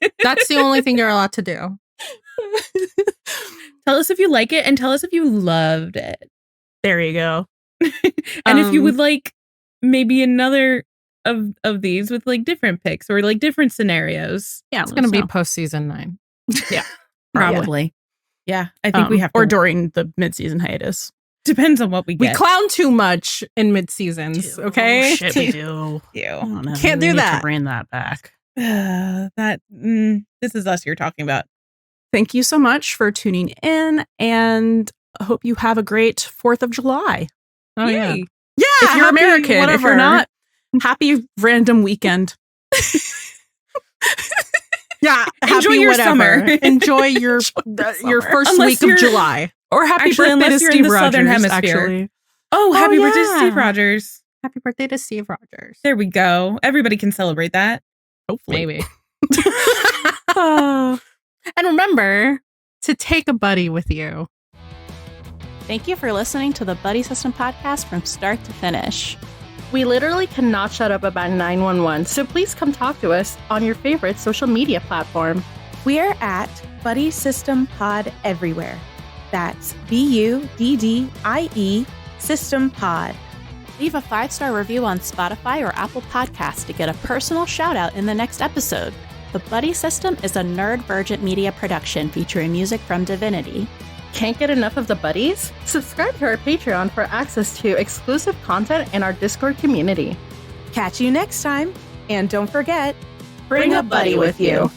it. That's the only thing you're allowed to do. Tell us if you like it and tell us if you loved it. There you go. And if you would like maybe another of these with like different picks or like different scenarios. Yeah, It's going to be post season 9. Probably. Yeah, I think we have to. or during the mid-season hiatus. Depends on what we We get. clown too much in mid seasons, okay? Oh, shit, we do. You. I don't know. Can't We do need that. to bring that back. This is us you're talking about. Thank you so much for tuning in, and I hope you have a great 4th of July. Oh, yeah. Yay. Yeah. If you're happy American, if whatever. you're not, happy random weekend. Yeah. Enjoy happy your whatever. summer. Enjoy your summer. first Unless week of you're- July. Or happy Actually, birthday to unless you're in Steve the Rogers, Southern Hemisphere. actually. Oh, happy birthday to yeah. Steve Rogers. Happy birthday to Steve Rogers. There we go. Everybody can celebrate that. Hopefully. Maybe. Uh, And remember to take a buddy with you. Thank you for listening to the Buddy System podcast from start to finish. We literally cannot shut up about 911, so please come talk to us on your favorite social media platform. We're at Buddy System Pod everywhere. That's BUDDIE System Pod. Leave a 5-star review on Spotify or Apple Podcasts to get a personal shout out in the next episode. The Buddy System is a Nerd Virgin Media production featuring music from Divinity. Can't get enough of the buddies? Subscribe to our Patreon for access to exclusive content in our Discord community. Catch you next time, and don't forget, Bring a buddy with you.